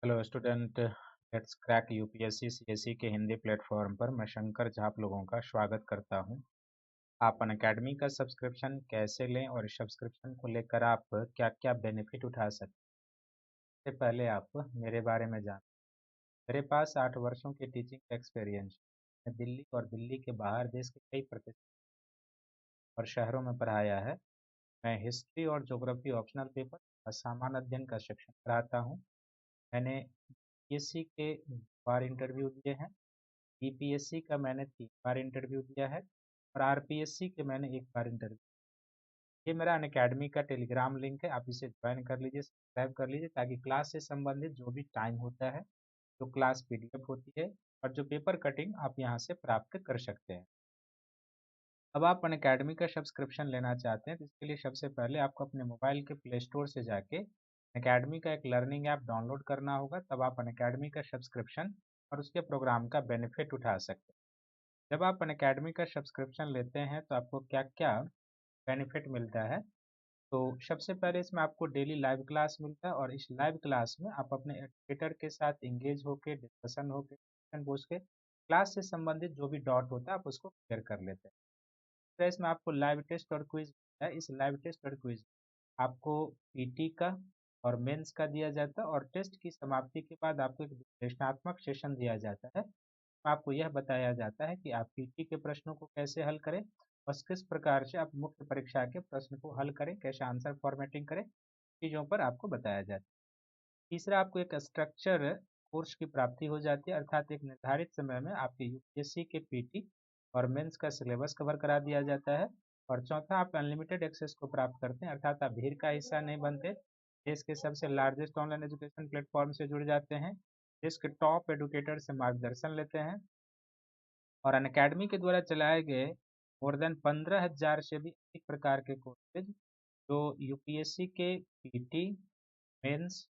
Hello student. Let's crack UPSC CSE के Hindi platform पर मैं शंकर झा आप लोगों का स्वागत करता हूं। आप अनअकैडमी का सब्सक्रिप्शन कैसे लें और इस सब्सक्रिप्शन को लेकर आप क्या क्या बेनिफिट उठा सकते हैं, इससे पहले आप मेरे बारे में जान। मेरे पास 8 वर्षों की टीचिंग एक्सपीरियंस। मैं दिल्ली और दिल्ली के बाहर देश के कई प्रतिष्ठित और शहरों में पढ़ाया है। मैं हिस्ट्री और ज्योग्राफी ऑप्शनल पेपर और सामान्य अध्ययन का सेक्शन पढ़ाता हूँ। मैंने यूपीएससी के बार इंटरव्यू दिए हैं। यूपीएससी का मैंने 3 बार इंटरव्यू दिया है और आरपीएससी के मैंने 1 बार इंटरव्यू। ये मेरा अनअकैडमी का टेलीग्राम लिंक है, आप इसे ज्वाइन कर लीजिए, सब्सक्राइब कर लीजिए, ताकि क्लास से संबंधित जो भी टाइम होता है, जो क्लास पीडीएफ होती है और जो पेपर कटिंग आप यहाँ से प्राप्त कर सकते हैं। अब आप अनअकैडमी का सब्सक्रिप्शन लेना चाहते हैं तो इसके लिए सबसे पहले आपको अपने मोबाइल के प्ले स्टोर से जाके अनअकैडमी का एक लर्निंग ऐप डाउनलोड करना होगा, तब आप अनअकैडमी का सब्सक्रिप्शन और उसके प्रोग्राम का बेनिफिट उठा सकते हैं। जब आप अनअकैडमी का सब्सक्रिप्शन लेते हैं तो आपको क्या क्या बेनिफिट मिलता है, तो सबसे पहले इसमें आपको डेली लाइव क्लास मिलता है और इस लाइव क्लास में आप अपने एजुकेटर के साथ इंगेज होकर डिस्कशन होकर क्वेश्चन पूछ के क्लास से संबंधित जो भी डाउट होता है आप उसको क्लियर कर लेते हैं। तो इसमें आपको लाइव टेस्ट और क्विज है। इस लाइव टेस्ट और क्विज आपको पीटी का और मेंस का दिया जाता है और टेस्ट की समाप्ति के बाद आपको एक विश्लेषणात्मक सेशन दिया जाता है। आपको यह बताया जाता है कि आप पीटी के प्रश्नों को कैसे हल करें और किस प्रकार से आप मुख्य परीक्षा के प्रश्न को हल करें, कैसे आंसर फॉर्मेटिंग करें, चीज़ों पर आपको बताया जाता है। तीसरा, आपको एक स्ट्रक्चर कोर्स की प्राप्ति हो जाती है, अर्थात एक निर्धारित समय में आपके यूपीएससी के पीटी और मेंस का सिलेबस कवर करा दिया जाता है। और चौथा, आप अनलिमिटेड एक्सेस को प्राप्त करते हैं, अर्थात आप भीड़ का हिस्सा नहीं बनते, देश के सबसे लार्जेस्ट ऑनलाइन एजुकेशन प्लेटफॉर्म से जुड़ जाते हैं, देश के टॉप एडुकेटर से मार्गदर्शन लेते हैं और अनअकैडमी के द्वारा चलाए गए मोर देन 15,000 से भी अधिक प्रकार के कोर्सेज जो यूपीएससी के पीटी, मेंस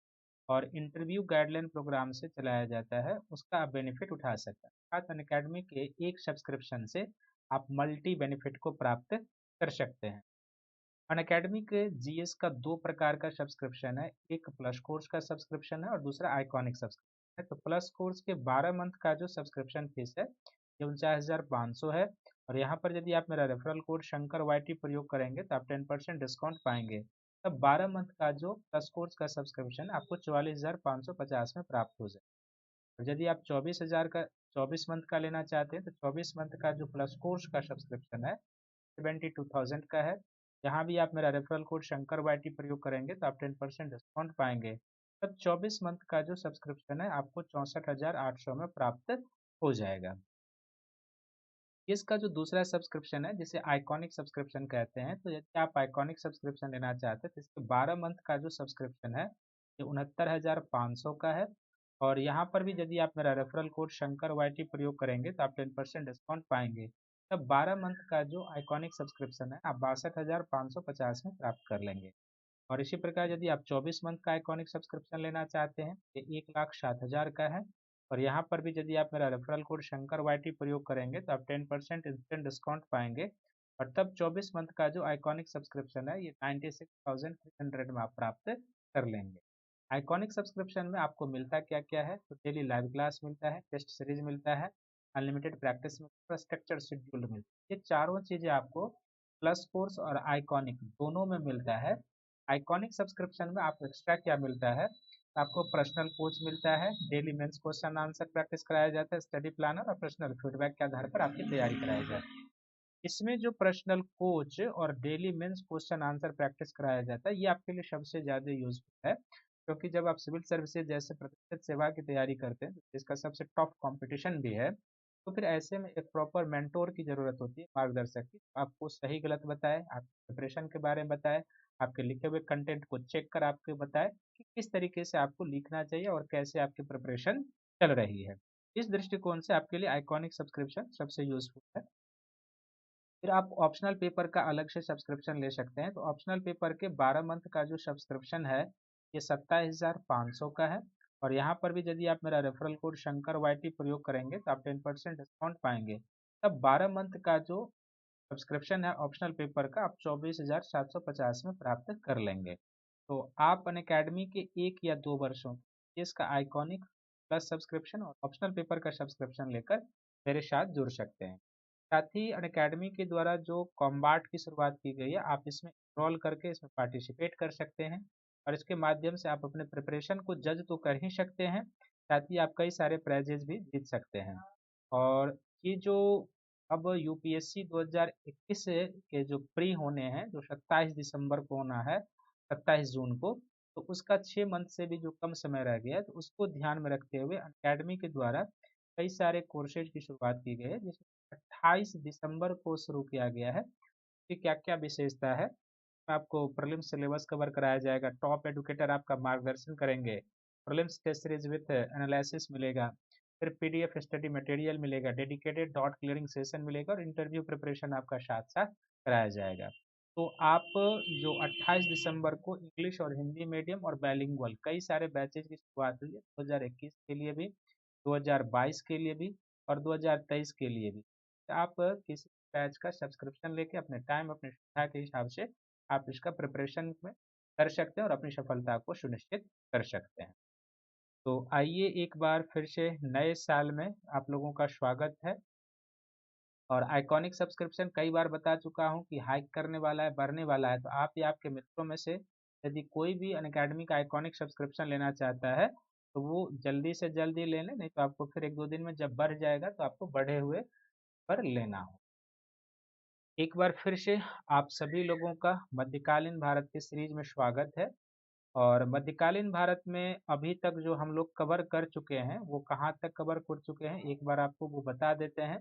और इंटरव्यू गाइडलाइन प्रोग्राम से चलाया जाता है, उसका आप बेनिफिट उठा सकते हैं। अर्थात अनअकैडमी के एक सब्सक्रिप्शन से आप मल्टी बेनिफिट को प्राप्त कर सकते हैं। अनअकैडमी के जीएस का 2 प्रकार का सब्सक्रिप्शन है, एक प्लस कोर्स का सब्सक्रिप्शन है और दूसरा आइकॉनिक सब्सक्रिप्शन है। तो प्लस कोर्स के 12 मंथ का जो सब्सक्रिप्शन फीस है ये 49,500 है और यहाँ पर यदि आप मेरा रेफरल कोड शंकर वाईटी प्रयोग करेंगे तो आप 10% डिस्काउंट पाएंगे। तब 12 मंथ का जो प्लस कोर्स का सब्सक्रिप्शन आपको 44,550 में प्राप्त हो जाए। और यदि आप 24 मंथ का लेना चाहते हैं तो 24 मंथ का जो प्लस कोर्स का सब्सक्रिप्शन है 72,000 का है। यहाँ भी आप मेरा रेफरल कोड शंकर वाईटी प्रयोग करेंगे तो आप 10% डिस्काउंट पाएंगे। तब 24 मंथ का जो सब्सक्रिप्शन है आपको 64,800 में प्राप्त हो जाएगा। इसका जो दूसरा सब्सक्रिप्शन है जिसे आइकॉनिक सब्सक्रिप्शन कहते हैं, तो यदि आप आइकॉनिक सब्सक्रिप्शन लेना चाहते हैं तो इसके 12 मंथ का जो सब्सक्रिप्शन है ये 69,500 का है और यहाँ पर भी यदि आप मेरा रेफरल कोड शंकर वाईटी प्रयोग करेंगे तो आप 10% डिस्काउंट पाएंगे। तब 12 मंथ का जो आइकॉनिक सब्सक्रिप्शन है आप 62,550 में प्राप्त कर लेंगे। और इसी प्रकार यदि आप 24 मंथ का आइकॉनिक सब्सक्रिप्शन लेना चाहते हैं ये 1,07,000 का है और यहाँ पर भी यदि आप मेरा रेफरल कोड शंकर वाईटी प्रयोग करेंगे तो आप 10% इंस्टेंट डिस्काउंट पाएंगे और तब 24 मंथ का जो आइकॉनिक सब्सक्रिप्शन है ये 96,300 में आप प्राप्त कर लेंगे। आइकॉनिक सब्सक्रिप्शन में आपको मिलता क्या क्या है, तो डेली लाइव क्लास मिलता है, टेस्ट सीरीज मिलता है, अनलिमिटेड प्रैक्टिस मिलता है, स्ट्रक्चर शेड्यूल मिलता है। ये चारों चीज़ें आपको प्लस कोर्स और आइकॉनिक दोनों में मिलता है। आइकॉनिक सब्सक्रिप्शन में आपको एक्स्ट्रा क्या मिलता है, आपको पर्सनल कोच मिलता है, daily mains question answer practice कराया जाता है, स्टडी प्लानर और पर्सनल फीडबैक के आधार पर आपकी तैयारी कराई जाती है। इसमें जो पर्सनल कोच और daily mains question answer practice कराया जाता है ये आपके लिए सबसे ज़्यादा यूजफुल है, क्योंकि जब आप सिविल सर्विसेज जैसे प्रतिष्ठित सेवा की तैयारी करते हैं तो इसका सबसे टफ कंपटीशन भी है, तो फिर ऐसे में एक प्रॉपर मेंटोर की ज़रूरत होती है, मार्गदर्शक की। आपको सही गलत बताए, आपके प्रिपरेशन के बारे में बताए, आपके लिखे हुए कंटेंट को चेक कर आपको बताए कि किस तरीके से आपको लिखना चाहिए और कैसे आपकी प्रिपरेशन चल रही है। इस दृष्टिकोण से आपके लिए आइकॉनिक सब्सक्रिप्शन सबसे यूजफुल है। फिर आप ऑप्शनल पेपर का अलग से सब्सक्रिप्शन ले सकते हैं। तो ऑप्शनल पेपर के 12 मंथ का जो सब्सक्रिप्शन है ये 27,500 का है और यहाँ पर भी यदि आप मेरा रेफरल कोड शंकर वाईटी प्रयोग करेंगे तो आप 10% डिस्काउंट पाएंगे। तब 12 मंथ का जो सब्सक्रिप्शन है ऑप्शनल पेपर का आप 24,750 में प्राप्त कर लेंगे। तो आप अनअकैडमी के 1 या 2 वर्षों यूपीएस का आइकॉनिक प्लस सब्सक्रिप्शन और ऑप्शनल पेपर का सब्सक्रिप्शन लेकर मेरे साथ जुड़ सकते हैं। साथ ही अनअकैडमी के द्वारा जो कॉम्बाट की शुरुआत की गई है, आप इसमें एनरोल करके इसमें पार्टिसिपेट कर सकते हैं और इसके माध्यम से आप अपने प्रिपरेशन को जज तो कर ही सकते हैं, साथ ही आप कई सारे प्राइजेज भी जीत सकते हैं। और ये जो अब यूपीएससी 2021 के जो प्री होने हैं, जो 27 दिसंबर को होना है, 27 जून को, तो उसका 6 मंथ से भी जो कम समय रह गया है, तो उसको ध्यान में रखते हुए अनअकैडमी के द्वारा कई सारे कोर्सेज की शुरुआत की गई है, जिसमें 28 दिसंबर को शुरू किया गया है कि क्या क्या विशेषता है। आपको प्रीलिम्स सिलेबस कवर कराया जाएगा, टॉप एडुकेटर आपका मार्गदर्शन करेंगे, prelims test series with analysis मिलेगा, फिर पीडीएफ स्टडी मटेरियल मिलेगा, डेडिकेटेड डॉट क्लियरिंग सेशन मिलेगा और इंटरव्यू प्रिपरेशन आपका साथ साथ कराया जाएगा। तो आप जो 28 दिसंबर को इंग्लिश और हिंदी मीडियम और बाइलिंगुअल कई सारे बैचेज की शुरुआत हुई है, 2021 के लिए भी, 2022 के लिए भी और 2023 के लिए भी। तो आप किसी बैच का सब्सक्रिप्शन लेके अपने टाइम, अपनी सुविधा के हिसाब से आप इसका प्रिपरेशन में कर सकते हैं और अपनी सफलता को सुनिश्चित कर सकते हैं। तो आइए एक बार फिर से नए साल में आप लोगों का स्वागत है। और आइकॉनिक सब्सक्रिप्शन कई बार बता चुका हूँ कि हाइक करने वाला है, बढ़ने वाला है, तो आप या आपके मित्रों में से यदि कोई भी अनअकैडमी का आइकॉनिक सब्सक्रिप्शन लेना चाहता है तो वो जल्दी से जल्दी ले लें, नहीं तो आपको फिर एक दो दिन में जब बढ़ जाएगा तो आपको बढ़े हुए पर लेना हो। एक बार फिर से आप सभी लोगों का मध्यकालीन भारत के सीरीज में स्वागत है। और मध्यकालीन भारत में अभी तक जो हम लोग कवर कर चुके हैं वो कहाँ तक कवर कर चुके हैं एक बार आपको वो बता देते हैं,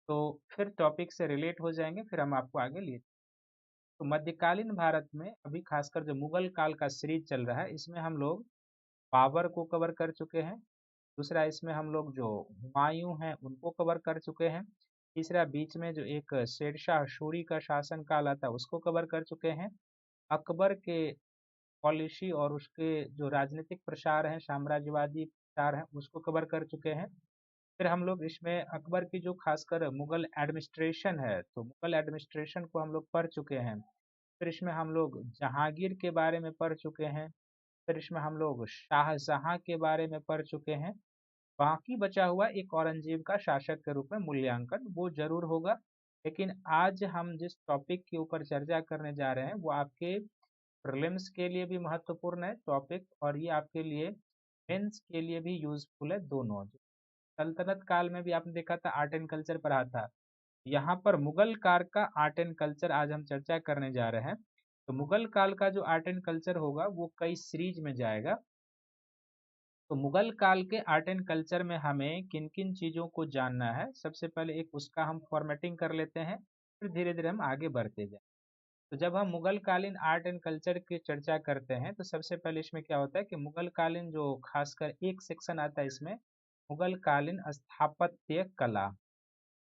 तो फिर टॉपिक से रिलेट हो जाएंगे, फिर हम आपको आगे लिए। तो मध्यकालीन भारत में अभी खासकर जो मुगल काल का सीरीज चल रहा है, इसमें हम लोग बाबर को कवर कर चुके हैं। दूसरा इसमें हम लोग जो हुमायूं हैं उनको कवर कर चुके हैं। तीसरा बीच में जो एक शेरशाह सूरी का शासन काल आता है उसको कवर कर चुके हैं। अकबर के पॉलिसी और उसके जो राजनीतिक प्रसार हैं, साम्राज्यवादी प्रसार हैं, उसको कवर कर चुके हैं। फिर हम लोग इसमें अकबर की जो खासकर मुगल एडमिनिस्ट्रेशन है, तो मुगल एडमिनिस्ट्रेशन को हम लोग पढ़ चुके हैं। फिर इसमें हम लोग जहांगीर के बारे में पढ़ चुके हैं। फिर इसमें हम लोग शाहजहां के बारे में पढ़ चुके हैं। बाकी बचा हुआ एक औरंगजेब का शासक के रूप में मूल्यांकन वो जरूर होगा। लेकिन आज हम जिस टॉपिक के ऊपर चर्चा करने जा रहे हैं वो आपके प्रीलिम्स के लिए भी महत्वपूर्ण है टॉपिक, और ये आपके लिए मेंस के लिए भी यूजफुल है दोनों। सल्तनत काल में भी आपने देखा था आर्ट एंड कल्चर पढ़ा था, यहाँ पर मुगल काल का आर्ट एंड कल्चर आज हम चर्चा करने जा रहे हैं। तो मुगल काल का जो आर्ट एंड कल्चर होगा वो कई सीरीज में जाएगा। तो मुगल काल के आर्ट एंड कल्चर में हमें किन किन चीज़ों को जानना है, सबसे पहले एक उसका हम फॉर्मेटिंग कर लेते हैं, फिर धीरे धीरे हम आगे बढ़ते जाए। तो जब हम मुगल कालीन आर्ट एंड कल्चर की चर्चा करते हैं तो सबसे पहले इसमें क्या होता है कि मुगल कालीन जो खासकर एक सेक्शन आता है इसमें, मुगल कालीन स्थापत्य कला।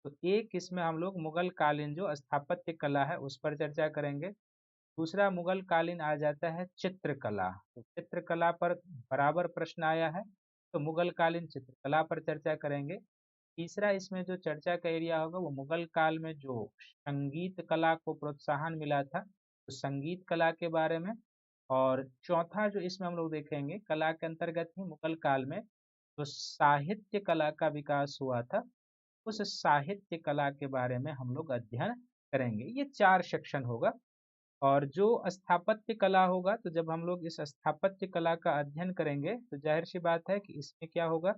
तो एक इसमें हम लोग मुगल कालीन जो स्थापत्य कला है उस पर चर्चा करेंगे। दूसरा मुगल कालीन आ जाता है चित्रकला, तो चित्रकला पर बराबर प्रश्न आया है, तो मुगल कालीन चित्रकला पर चर्चा करेंगे। तीसरा इसमें जो चर्चा का एरिया होगा वो मुगल काल में जो संगीत कला को प्रोत्साहन मिला था, तो संगीत कला के बारे में। और चौथा जो इसमें हम लोग देखेंगे कला के अंतर्गत ही मुगल काल में जो साहित्य कला का विकास हुआ था, उस साहित्य कला के बारे में हम लोग अध्ययन करेंगे। ये 4 सेक्शन होगा। और जो स्थापत्य कला होगा, तो जब हम लोग इस स्थापत्य कला का अध्ययन करेंगे तो जाहिर सी बात है कि इसमें क्या होगा,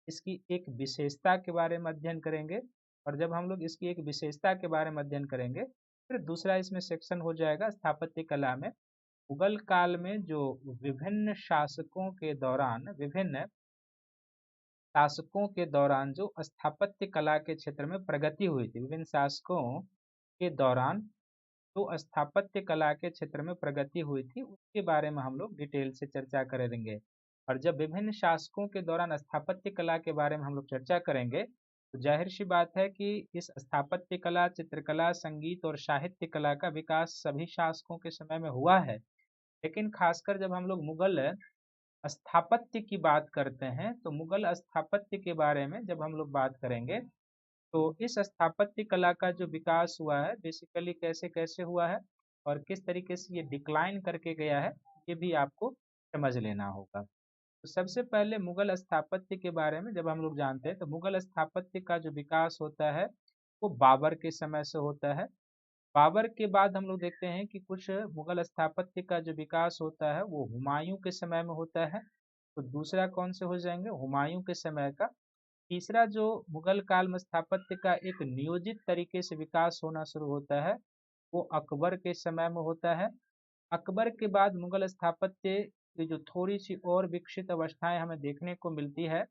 इसकी एक विशेषता के बारे में अध्ययन करेंगे। और जब हम लोग इसकी एक विशेषता के बारे में अध्ययन करेंगे, फिर दूसरा इसमें सेक्शन हो जाएगा स्थापत्य कला में मुगल काल में जो विभिन्न शासकों के दौरान, विभिन्न शासकों के दौरान जो स्थापत्य कला के क्षेत्र में प्रगति हुई थी, विभिन्न शासकों के दौरान जो स्थापत्य कला के क्षेत्र में प्रगति हुई थी उसके बारे में हम लोग डिटेल से चर्चा करेंगे। और जब विभिन्न शासकों के दौरान स्थापत्य कला के बारे में हम लोग चर्चा करेंगे, तो जाहिर सी बात है कि इस स्थापत्य कला, चित्रकला, संगीत और साहित्य कला का विकास सभी शासकों के समय में हुआ है। लेकिन खासकर जब हम लोग मुगल स्थापत्य की बात करते हैं, तो मुगल स्थापत्य के बारे में जब हम लोग बात करेंगे, तो इस स्थापत्य कला का जो विकास हुआ है बेसिकली कैसे कैसे हुआ है और किस तरीके से ये डिक्लाइन करके गया है, ये भी आपको समझ लेना होगा। तो सबसे पहले मुगल स्थापत्य के बारे में जब हम लोग जानते हैं तो मुगल स्थापत्य का जो विकास होता है वो बाबर के समय से होता है। बाबर के बाद हम लोग देखते हैं कि कुछ मुगल स्थापत्य का जो विकास होता है वो हुमायूं के समय में होता है। तो दूसरा कौन से हो जाएंगे, हुमायूं के समय का। तीसरा जो मुगल काल में स्थापत्य का एक नियोजित तरीके से विकास होना शुरू होता है वो अकबर के समय में होता है। अकबर के बाद मुगल स्थापत्य की जो थोड़ी सी और विकसित अवस्थाएं हमें देखने को मिलती है।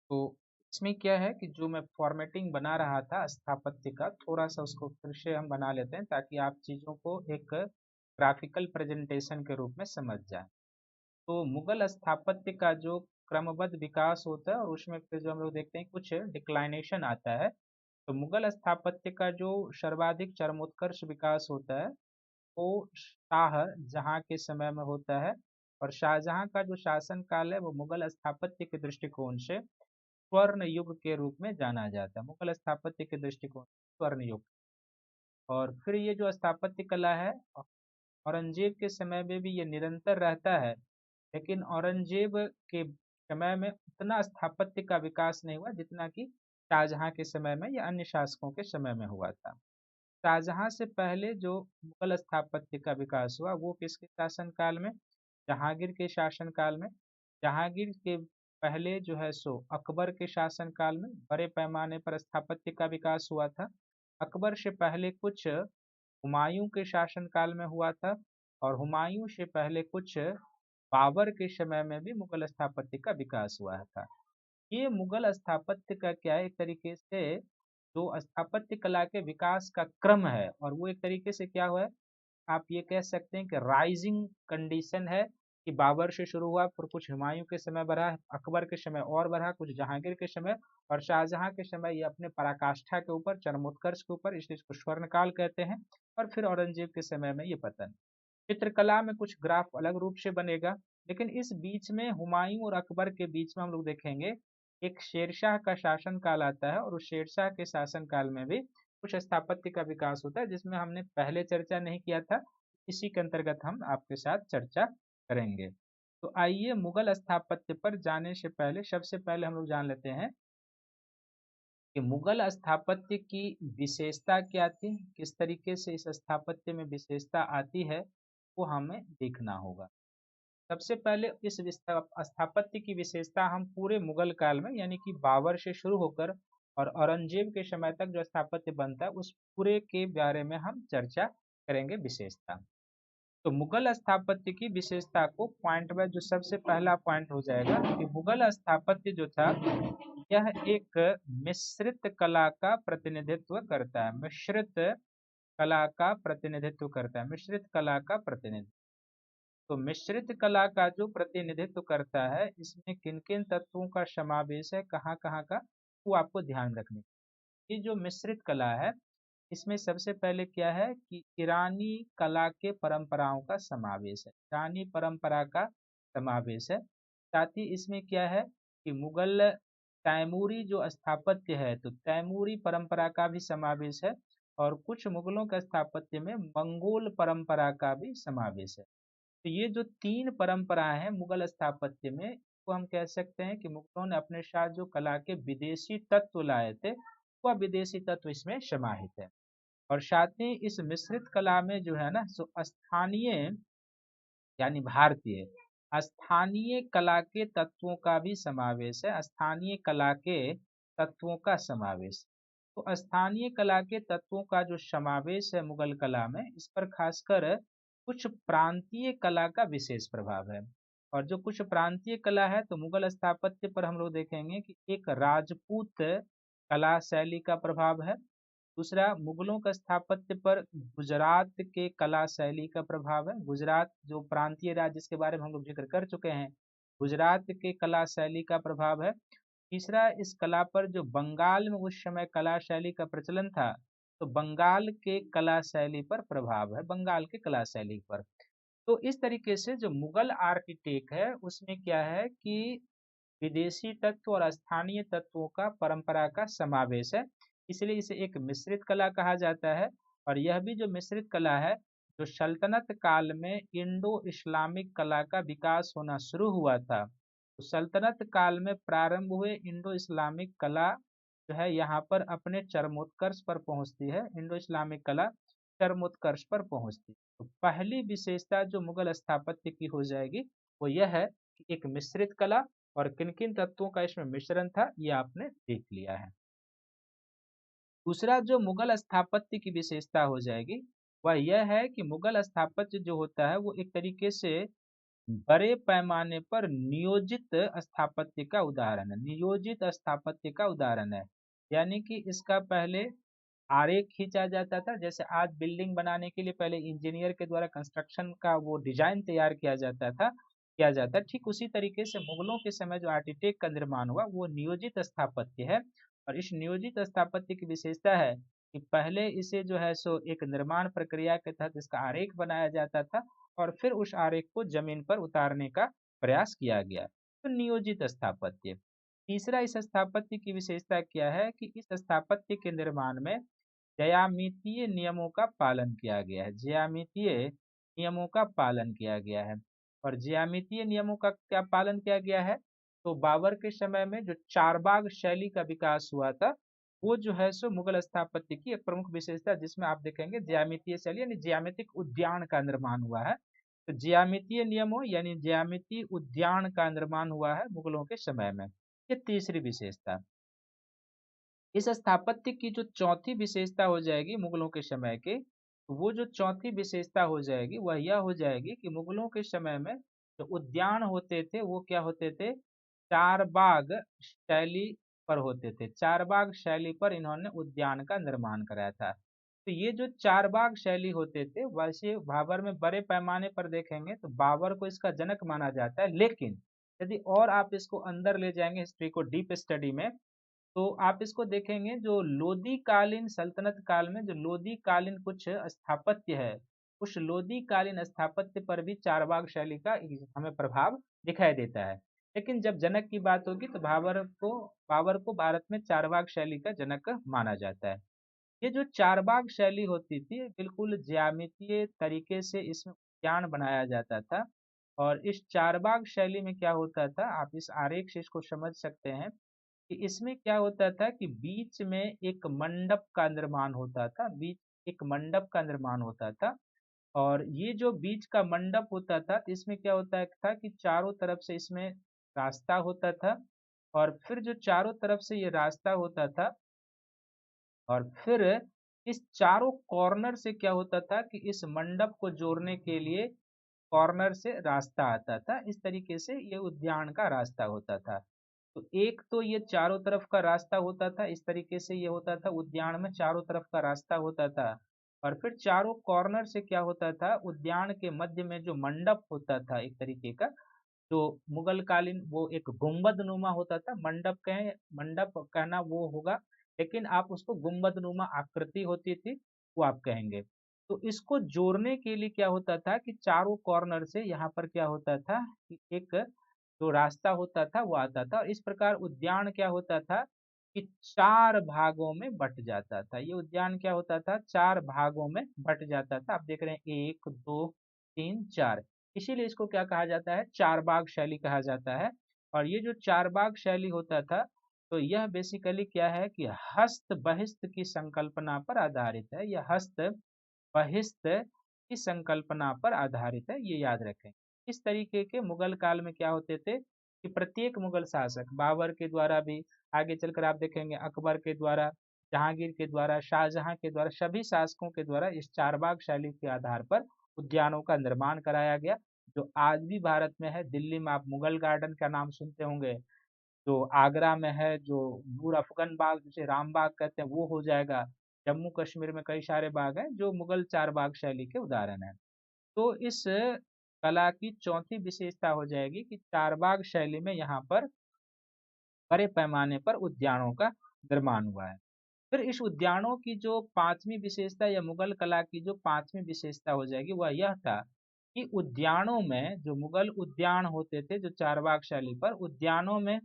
तो इसमें क्या है कि जो मैं फॉर्मेटिंग बना रहा था स्थापत्य का, थोड़ा सा उसको फिर से हम बना लेते हैं ताकि आप चीज़ों को एक ग्राफिकल प्रेजेंटेशन के रूप में समझ जाए। तो मुगल स्थापत्य का जो क्रमबद्ध विकास होता है और उसमें फिर जो हम लोग देखते हैं कुछ डिक्लाइनेशन आता है। तो मुगल स्थापत्य का जो सर्वाधिक चरमोत्कर्ष विकास होता है वो शाहजहां के समय में होता है। और शाहजहां का जो शासन काल है वो मुगल स्थापत्य के दृष्टिकोण से स्वर्ण युग के रूप में जाना जाता है। मुगल स्थापत्य के दृष्टिकोण से स्वर्ण युग। और फिर ये जो स्थापत्य कला है औरंगजेब के समय में भी ये निरंतर रहता है, लेकिन औरंगजेब के समय में उतना स्थापत्य का विकास नहीं हुआ जितना कि शाहजहां के समय में या अन्य शासकों के समय में हुआ था। शाहजहां से पहले जो मुगल स्थापत्य का विकास हुआ वो किसके शासन काल में, जहांगीर के शासन काल में। जहांगीर के पहले जो है सो अकबर के शासन काल में बड़े पैमाने पर स्थापत्य का विकास हुआ था। अकबर से पहले कुछ हुमायूं के शासन काल में हुआ था। और हुमायूं से पहले कुछ बाबर के समय में भी मुगल स्थापत्य का विकास हुआ था। ये मुगल स्थापत्य का क्या है, एक तरीके से जो स्थापत्य कला के विकास का क्रम है और वो एक तरीके से क्या हुआ है, आप ये कह सकते हैं कि राइजिंग कंडीशन है कि बाबर से शुरू हुआ, फिर कुछ हुमायूं के समय बढ़ा, अकबर के समय और बढ़ा, कुछ जहांगीर के समय और शाहजहां के समय ये अपने पराकाष्ठा के ऊपर, चरमोत्कर्ष के ऊपर, इसलिए इसको स्वर्णकाल कहते हैं। और फिर औरंगजेब के समय में ये पतन। चित्रकला में कुछ ग्राफ अलग रूप से बनेगा, लेकिन इस बीच में हुमायूं और अकबर के बीच में हम लोग देखेंगे एक शेरशाह का शासन काल आता है और उस शेरशाह के शासन काल में भी कुछ स्थापत्य का विकास होता है जिसमें हमने पहले चर्चा नहीं किया था। इसी के अंतर्गत हम आपके साथ चर्चा करेंगे। तो आइए मुगल स्थापत्य पर जाने से पहले सबसे पहले हम लोग जान लेते हैं कि मुगल स्थापत्य की विशेषता क्या थी, किस तरीके से इस स्थापत्य में विशेषता आती है वो हमें देखना होगा। सबसे पहले इस स्थापत्य की विशेषता हम पूरे मुगल काल में यानी कि बाबर से शुरू होकर और औरंगजेब के समय तक जो स्थापत्य बनता है उस पूरे के बारे में हम चर्चा करेंगे विशेषता। तो मुगल स्थापत्य की विशेषता को पॉइंट वाइज जो सबसे पहला पॉइंट हो जाएगा कि मुगल स्थापत्य जो था यह एक मिश्रित कला का प्रतिनिधित्व करता है। मिश्रित कला का प्रतिनिधित्व करता है, मिश्रित कला का प्रतिनिधित्व। तो मिश्रित कला का जो प्रतिनिधित्व करता है इसमें किन किन तत्वों का समावेश है, कहाँ कहाँ का, वो आपको ध्यान रखने। ये जो मिश्रित कला है इसमें सबसे पहले क्या है कि ईरानी कला के परंपराओं का समावेश है, ईरानी परंपरा का समावेश है। साथ ही इसमें क्या है कि मुगल तैमूरी जो स्थापत्य है तो तैमूरी परंपरा का भी समावेश है और कुछ मुगलों के स्थापत्य में मंगोल परंपरा का भी समावेश है। तो ये जो तीन परंपराएं हैं मुगल स्थापत्य में, वो हम कह सकते हैं कि मुगलों ने अपने साथ जो कला के विदेशी तत्व लाए थे वह विदेशी तत्व इसमें समाहित है। और साथ ही इस मिश्रित कला में जो है ना सो स्थानीय यानी भारतीय स्थानीय कला के तत्वों का भी समावेश है, स्थानीय कला के तत्वों का समावेश। तो स्थानीय कला के तत्वों का जो समावेश है मुगल कला में, इस पर खासकर कुछ प्रांतीय कला का विशेष प्रभाव है। और जो कुछ प्रांतीय कला है तो मुगल स्थापत्य पर हम लोग देखेंगे कि एक राजपूत कला शैली का प्रभाव है। दूसरा मुगलों का स्थापत्य पर गुजरात के कला शैली का प्रभाव है। गुजरात जो प्रांतीय राज्य जिसके बारे में हम लोग जिक्र कर चुके हैं, गुजरात के कला शैली का प्रभाव है। तीसरा इस कला पर जो बंगाल में उस समय कला शैली का प्रचलन था तो बंगाल के कला शैली पर प्रभाव है, बंगाल के कला शैली पर। तो इस तरीके से जो मुगल आर्किटेक्ट है उसमें क्या है कि विदेशी तत्व और स्थानीय तत्वों का परंपरा का समावेश है, इसलिए इसे एक मिश्रित कला कहा जाता है। और यह भी जो मिश्रित कला है, जो सल्तनत काल में इंडो इस्लामिक कला का विकास होना शुरू हुआ था, तो सल्तनत काल में प्रारंभ हुए इंडो इस्लामिक कला जो है यहाँ पर अपने चरमोत्कर्ष पर पहुंचती है, इंडो इस्लामिक कला चरमोत्कर्ष पर पहुंचती है। तो पहली विशेषता जो मुगल स्थापत्य की हो जाएगी वो यह है कि एक मिश्रित कला, और किन किन तत्वों का इसमें मिश्रण था ये आपने देख लिया है। दूसरा जो मुगल स्थापत्य की विशेषता हो जाएगी वह यह है कि मुगल स्थापत्य जो होता है वो एक तरीके से बड़े पैमाने पर नियोजित स्थापत्य का उदाहरण है, नियोजित स्थापत्य का उदाहरण है। यानी कि इसका पहले आरेख खींचा जाता था, जैसे आज बिल्डिंग बनाने के लिए पहले इंजीनियर के द्वारा कंस्ट्रक्शन का वो डिजाइन तैयार किया जाता है, ठीक उसी तरीके से मुगलों के समय जो आर्किटेक्ट का निर्माण हुआ वो नियोजित स्थापत्य है। और इस नियोजित स्थापत्य की विशेषता है कि पहले इसे जो है सो एक निर्माण प्रक्रिया के तहत इसका आरेख बनाया जाता था, और फिर उस आरेख को जमीन पर उतारने का प्रयास किया गया, तो नियोजित स्थापत्य। तीसरा इस स्थापत्य की विशेषता क्या है कि इस स्थापत्य के निर्माण में ज्यामितीय नियमों का पालन किया गया है, ज्यामितीय नियमों का पालन किया गया है। और ज्यामितीय नियमों का क्या पालन किया गया है, तो बाबर के समय में जो चारबाग शैली का विकास हुआ था वो जो है सो मुगल स्थापत्य की एक प्रमुख विशेषता, जिसमें आप देखेंगे ज्यामितीय शैली यानी ज्यामितिक उद्यान का निर्माण हुआ है। तो ज्यामितीय नियमों यानी ज्यामितीय उद्यान का निर्माण हुआ है मुगलों के समय में, ये तीसरी विशेषता। इस स्थापत्य की जो चौथी विशेषता हो जाएगी मुगलों के समय की, तो वो जो चौथी विशेषता हो जाएगी वह यह हो जाएगी कि मुगलों के समय में जो उद्यान होते थे वो क्या होते थे, चार बाग शैली पर होते थे, चार बाग शैली पर इन्होंने उद्यान का निर्माण कराया था। तो ये जो चार बाग शैली होते थे वैसे बाबर में बड़े पैमाने पर देखेंगे तो बाबर को इसका जनक माना जाता है, लेकिन यदि और आप इसको अंदर ले जाएंगे हिस्ट्री को डीप स्टडी में, तो आप इसको देखेंगे जो लोदी कालीन सल्तनत काल में जो लोदी कालीन कुछ स्थापत्य है, उस लोदी कालीन स्थापत्य पर भी चारबाग शैली का हमें प्रभाव दिखाई देता है। लेकिन जब जनक की बात होगी तो बाबर को भारत में चारबाग शैली का जनक माना जाता है। ये जो चारबाग शैली होती थी बिल्कुल ज्यामितीय तरीके से इसमें उद्यान बनाया जाता था। और इस चारबाग शैली में क्या होता था, आप इस आरेख से इसको समझ सकते हैं कि इसमें क्या होता था कि बीच में एक मंडप का निर्माण होता था, बीच एक मंडप का निर्माण होता था। और ये जो बीच का मंडप होता था तो इसमें क्या होता था कि चारों तरफ से इसमें रास्ता होता था, और फिर जो चारों तरफ से ये रास्ता होता था, और फिर इस चारों कॉर्नर से क्या होता था कि इस मंडप को जोड़ने के लिए कॉर्नर से रास्ता आता था, इस तरीके से ये उद्यान का रास्ता होता था। तो एक तो ये चारों तरफ का रास्ता होता था, इस तरीके से ये होता था उद्यान में चारों तरफ का रास्ता होता था। और फिर चारों कॉर्नर से क्या होता था, उद्यान के मध्य में जो मंडप होता था एक तरीके का, जो मुगल कालीन वो एक गुंबद नुमा होता था, मंडप कहें मंडप कहना वो होगा, लेकिन आप उसको गुंबद नुमा आकृति होती थी वो आप कहेंगे। तो इसको जोड़ने के लिए क्या होता था कि चारों कॉर्नर से यहाँ पर क्या होता था कि एक जो रास्ता होता था वो आता था, और इस प्रकार उद्यान क्या होता था कि चार भागों में बट जाता था, ये उद्यान क्या होता था चार भागों में बट जाता था। आप देख रहे हैं एक दो तीन चार, इसीलिए इसको क्या कहा जाता है, चार बाग शैली कहा जाता है। और ये जो चार बाग शैली होता था तो यह बेसिकली क्या है कि हस्त बहिस्त की संकल्पना पर आधारित है, यह हस्त बहिस्त की संकल्पना पर आधारित है, ये याद रखें। इस तरीके के मुगल काल में क्या होते थे कि प्रत्येक मुगल शासक बाबर के द्वारा भी, आगे चलकर आप देखेंगे अकबर के द्वारा, जहांगीर के द्वारा, शाहजहां के द्वारा, सभी शासकों के द्वारा इस चारबाग शैली के आधार पर उद्यानों का निर्माण कराया गया, जो आज भी भारत में है। दिल्ली में आप मुगल गार्डन का नाम सुनते होंगे, जो आगरा में है जो नूर अफगन बाग जिसे राम बाग कहते हैं वो हो जाएगा। जम्मू कश्मीर में कई सारे बाग हैं जो मुगल चार बाग शैली के उदाहरण हैं। तो इस कला की चौथी विशेषता हो जाएगी कि चार बाग शैली में यहाँ पर बड़े पैमाने पर उद्यानों का निर्माण हुआ है। फिर इस उद्यानों की जो पांचवी विशेषता या मुगल कला की जो पांचवी विशेषता हो जाएगी वह यह था कि उद्यानों में जो मुगल उद्यान होते थे जो चारबाग शैली पर उद्यानों में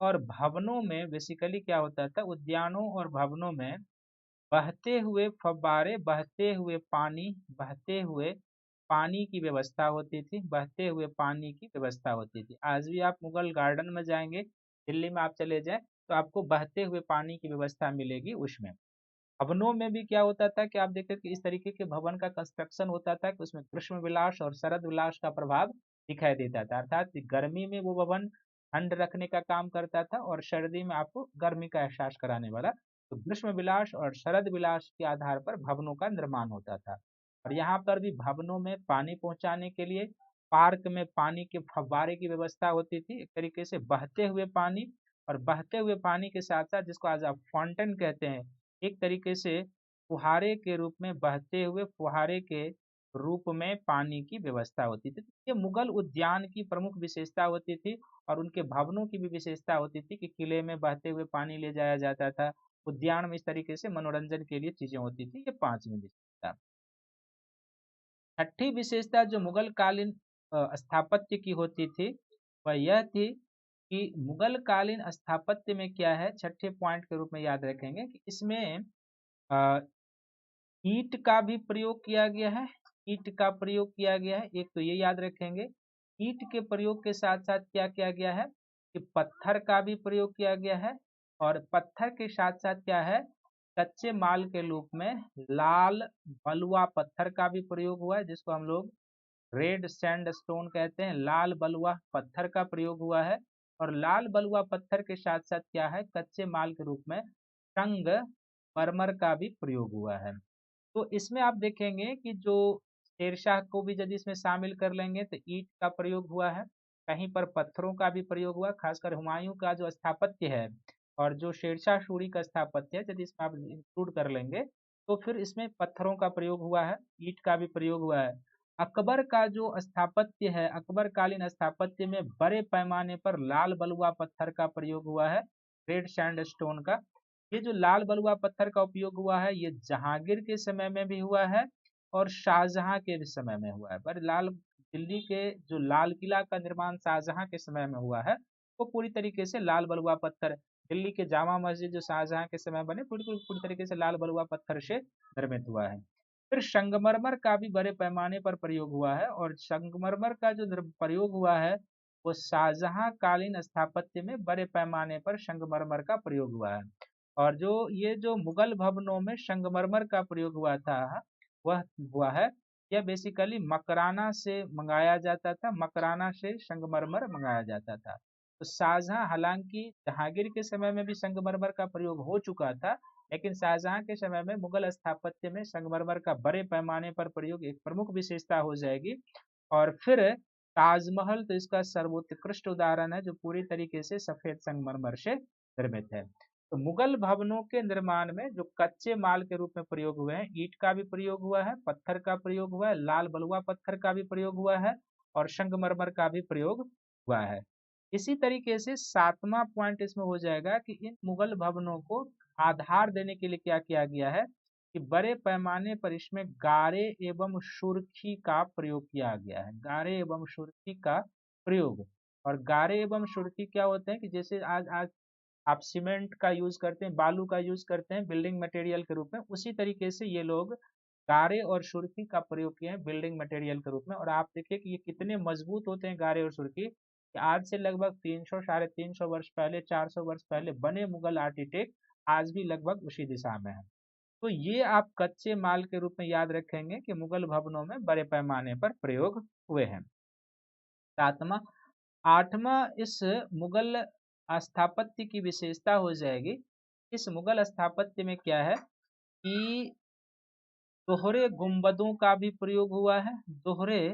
और भवनों में बेसिकली क्या होता था, उद्यानों और भवनों में बहते हुए फव्वारे, बहते हुए पानी की व्यवस्था होती थी, बहते हुए पानी की व्यवस्था होती थी। आज भी आप मुगल गार्डन में जाएंगे, दिल्ली में आप चले जाएं तो आपको बहते हुए पानी की व्यवस्था मिलेगी उसमें। भवनों में भी क्या होता था कि आप देखते कि इस तरीके के भवन का कंस्ट्रक्शन होता था कि उसमें ग्रीष्म विलास और शरद विलास का प्रभाव दिखाई देता था, अर्थात गर्मी में वो भवन ठंड रखने का काम करता था और सर्दी में आपको गर्मी का एहसास कराने वाला। तो ग्रीष्म विलास और शरद विलास के आधार पर भवनों का निर्माण होता था। और यहाँ पर भी भवनों में पानी पहुंचाने के लिए पार्क में पानी के फव्वारे की व्यवस्था होती थी, एक तरीके से बहते हुए पानी। और बहते हुए पानी के साथ साथ जिसको आज आप फाउंटेन कहते हैं, एक तरीके से फुहारे के रूप में बहते हुए फुहारे के रूप में पानी की व्यवस्था होती थी। ये मुगल उद्यान की प्रमुख विशेषता होती थी। और उनके भवनों की भी विशेषता होती थी कि किले में बहते हुए पानी ले जाया जाता था, उद्यान में इस तरीके से मनोरंजन के लिए चीजें होती थी। ये पांचवी विशेषता। छठी विशेषता जो मुगल कालीन स्थापत्य की होती थी वह यह थी कि मुगल कालीन स्थापत्य में क्या है, छठे पॉइंट के रूप में याद रखेंगे कि इसमें अ, ईंट का भी प्रयोग किया गया है। ईंट का प्रयोग किया गया है, एक तो ये याद रखेंगे। ईंट के प्रयोग के साथ साथ क्या किया गया है कि पत्थर का भी प्रयोग किया गया है। और पत्थर के साथ साथ क्या है, कच्चे माल के रूप में लाल बलुआ पत्थर का भी प्रयोग हुआ है, जिसको हम लोग रेड सैंडस्टोन कहते हैं। लाल बलुआ पत्थर का प्रयोग हुआ है। और लाल बलुआ पत्थर के साथ साथ क्या है, कच्चे माल के रूप में संगमरमर का भी प्रयोग हुआ है। तो इसमें आप देखेंगे कि जो शेरशाह को भी यदि इसमें शामिल कर लेंगे तो ईंट का प्रयोग हुआ है, कहीं पर पत्थरों का भी प्रयोग हुआ, खासकर हुमायूं का जो स्थापत्य है और जो शेरशाह सूरी का स्थापत्य है यदि इसमें आप इंक्लूड कर लेंगे तो फिर इसमें पत्थरों का प्रयोग हुआ है, ईंट का भी प्रयोग हुआ है। अकबर का जो स्थापत्य है, अकबर कालीन स्थापत्य में बड़े पैमाने पर लाल बलुआ पत्थर का प्रयोग हुआ है, रेड सैंडस्टोन का। ये जो लाल बलुआ पत्थर का उपयोग हुआ है ये जहांगीर के समय में भी हुआ है और शाहजहां के भी समय में हुआ है। पर लाल दिल्ली के जो लाल किला का निर्माण शाहजहां के समय में हुआ है वो पूरी तरीके से लाल बलुआ पत्थर, दिल्ली के जामा मस्जिद जो शाहजहां के समय बने पूरी पूरी तरीके से लाल बलुआ पत्थर से निर्मित हुआ है। फिर संगमरमर का भी बड़े पैमाने पर प्रयोग हुआ है और संगमरमर का जो प्रयोग हुआ है वो शाहजहां कालीन स्थापत्य में बड़े पैमाने पर संगमरमर का प्रयोग हुआ है। और जो ये जो मुगल भवनों में संगमरमर का प्रयोग हुआ था वह हुआ है, यह बेसिकली मकराना से मंगाया जाता था, मकराना से संगमरमर मंगाया जाता था। तो शाहजहां, हालांकि जहांगीर के समय में भी संगमरमर का प्रयोग हो चुका था लेकिन शाहजहां के समय में मुगल स्थापत्य में संगमरमर का बड़े पैमाने पर प्रयोग एक प्रमुख विशेषता हो जाएगी। और फिर ताजमहल तो इसका सर्वोत्कृष्ट उदाहरण है जो पूरी तरीके से सफेद संगमरमर से निर्मित है। तो मुगल भवनों के निर्माण में जो कच्चे माल के रूप में प्रयोग हुए हैं, ईंट का भी प्रयोग हुआ है, पत्थर का प्रयोग हुआ है, लाल बलुआ पत्थर का भी प्रयोग हुआ है और संगमरमर का भी प्रयोग हुआ है। इसी तरीके से सातवां पॉइंट इसमें हो जाएगा कि इन मुगल भवनों को आधार देने के लिए क्या किया गया है कि बड़े पैमाने पर इसमें गारे एवं सुर्खी का प्रयोग किया गया है, गारे एवं सुर्खी का प्रयोग। और गारे एवं सुर्खी क्या होते हैं कि जैसे आज आज आप सीमेंट का यूज करते हैं, बालू का यूज करते हैं बिल्डिंग मटेरियल के रूप में, उसी तरीके से ये लोग गारे और सुर्खी का प्रयोग किए हैं बिल्डिंग मटेरियल के रूप में। और आप देखिए कि ये कितने मजबूत होते हैं गारे और सुर्खी कि आज से लगभग 300 साढ़े 300 वर्ष पहले, 400 वर्ष पहले बने मुगल आर्किटेक्ट आज भी लगभग उसी दिशा में है। तो ये आप कच्चे माल के रूप में याद रखेंगे कि मुगल भवनों में बड़े पैमाने पर प्रयोग हुए हैं। सातवां, आठवां इस मुगल स्थापत्य की विशेषता हो जाएगी। इस मुगल स्थापत्य में क्या है कि दोहरे गुंबदों का भी प्रयोग हुआ है, दोहरे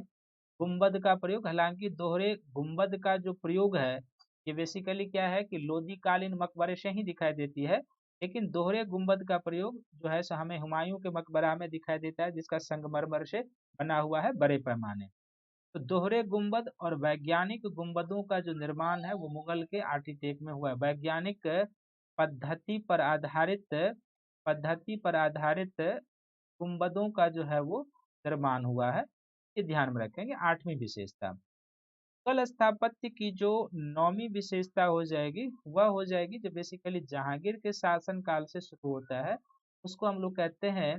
गुंबद का प्रयोग। हालांकि दोहरे गुंबद का जो प्रयोग है ये बेसिकली क्या है कि लोदी कालीन मकबरे से ही दिखाई देती है, लेकिन दोहरे गुंबद का प्रयोग जो है सो हमें हुमायूं के मकबरा में दिखाई देता है जिसका संगमरमर से बना हुआ है बड़े पैमाने। तो दोहरे गुंबद और वैज्ञानिक गुंबदों का जो निर्माण है वो मुगल के आर्किटेक्ट में हुआ है। वैज्ञानिक पद्धति पर आधारित पद्धति पर आधारित गुंबदों का जो है वो निर्माण हुआ है। ये ध्यान में रखेंगे। 8वीं विशेषता, मुगल स्थापत्य की जो 9वीं विशेषता हो जाएगी वह हो जाएगी जो बेसिकली जहांगीर के शासन काल से शुरू होता है, उसको हम लोग कहते हैं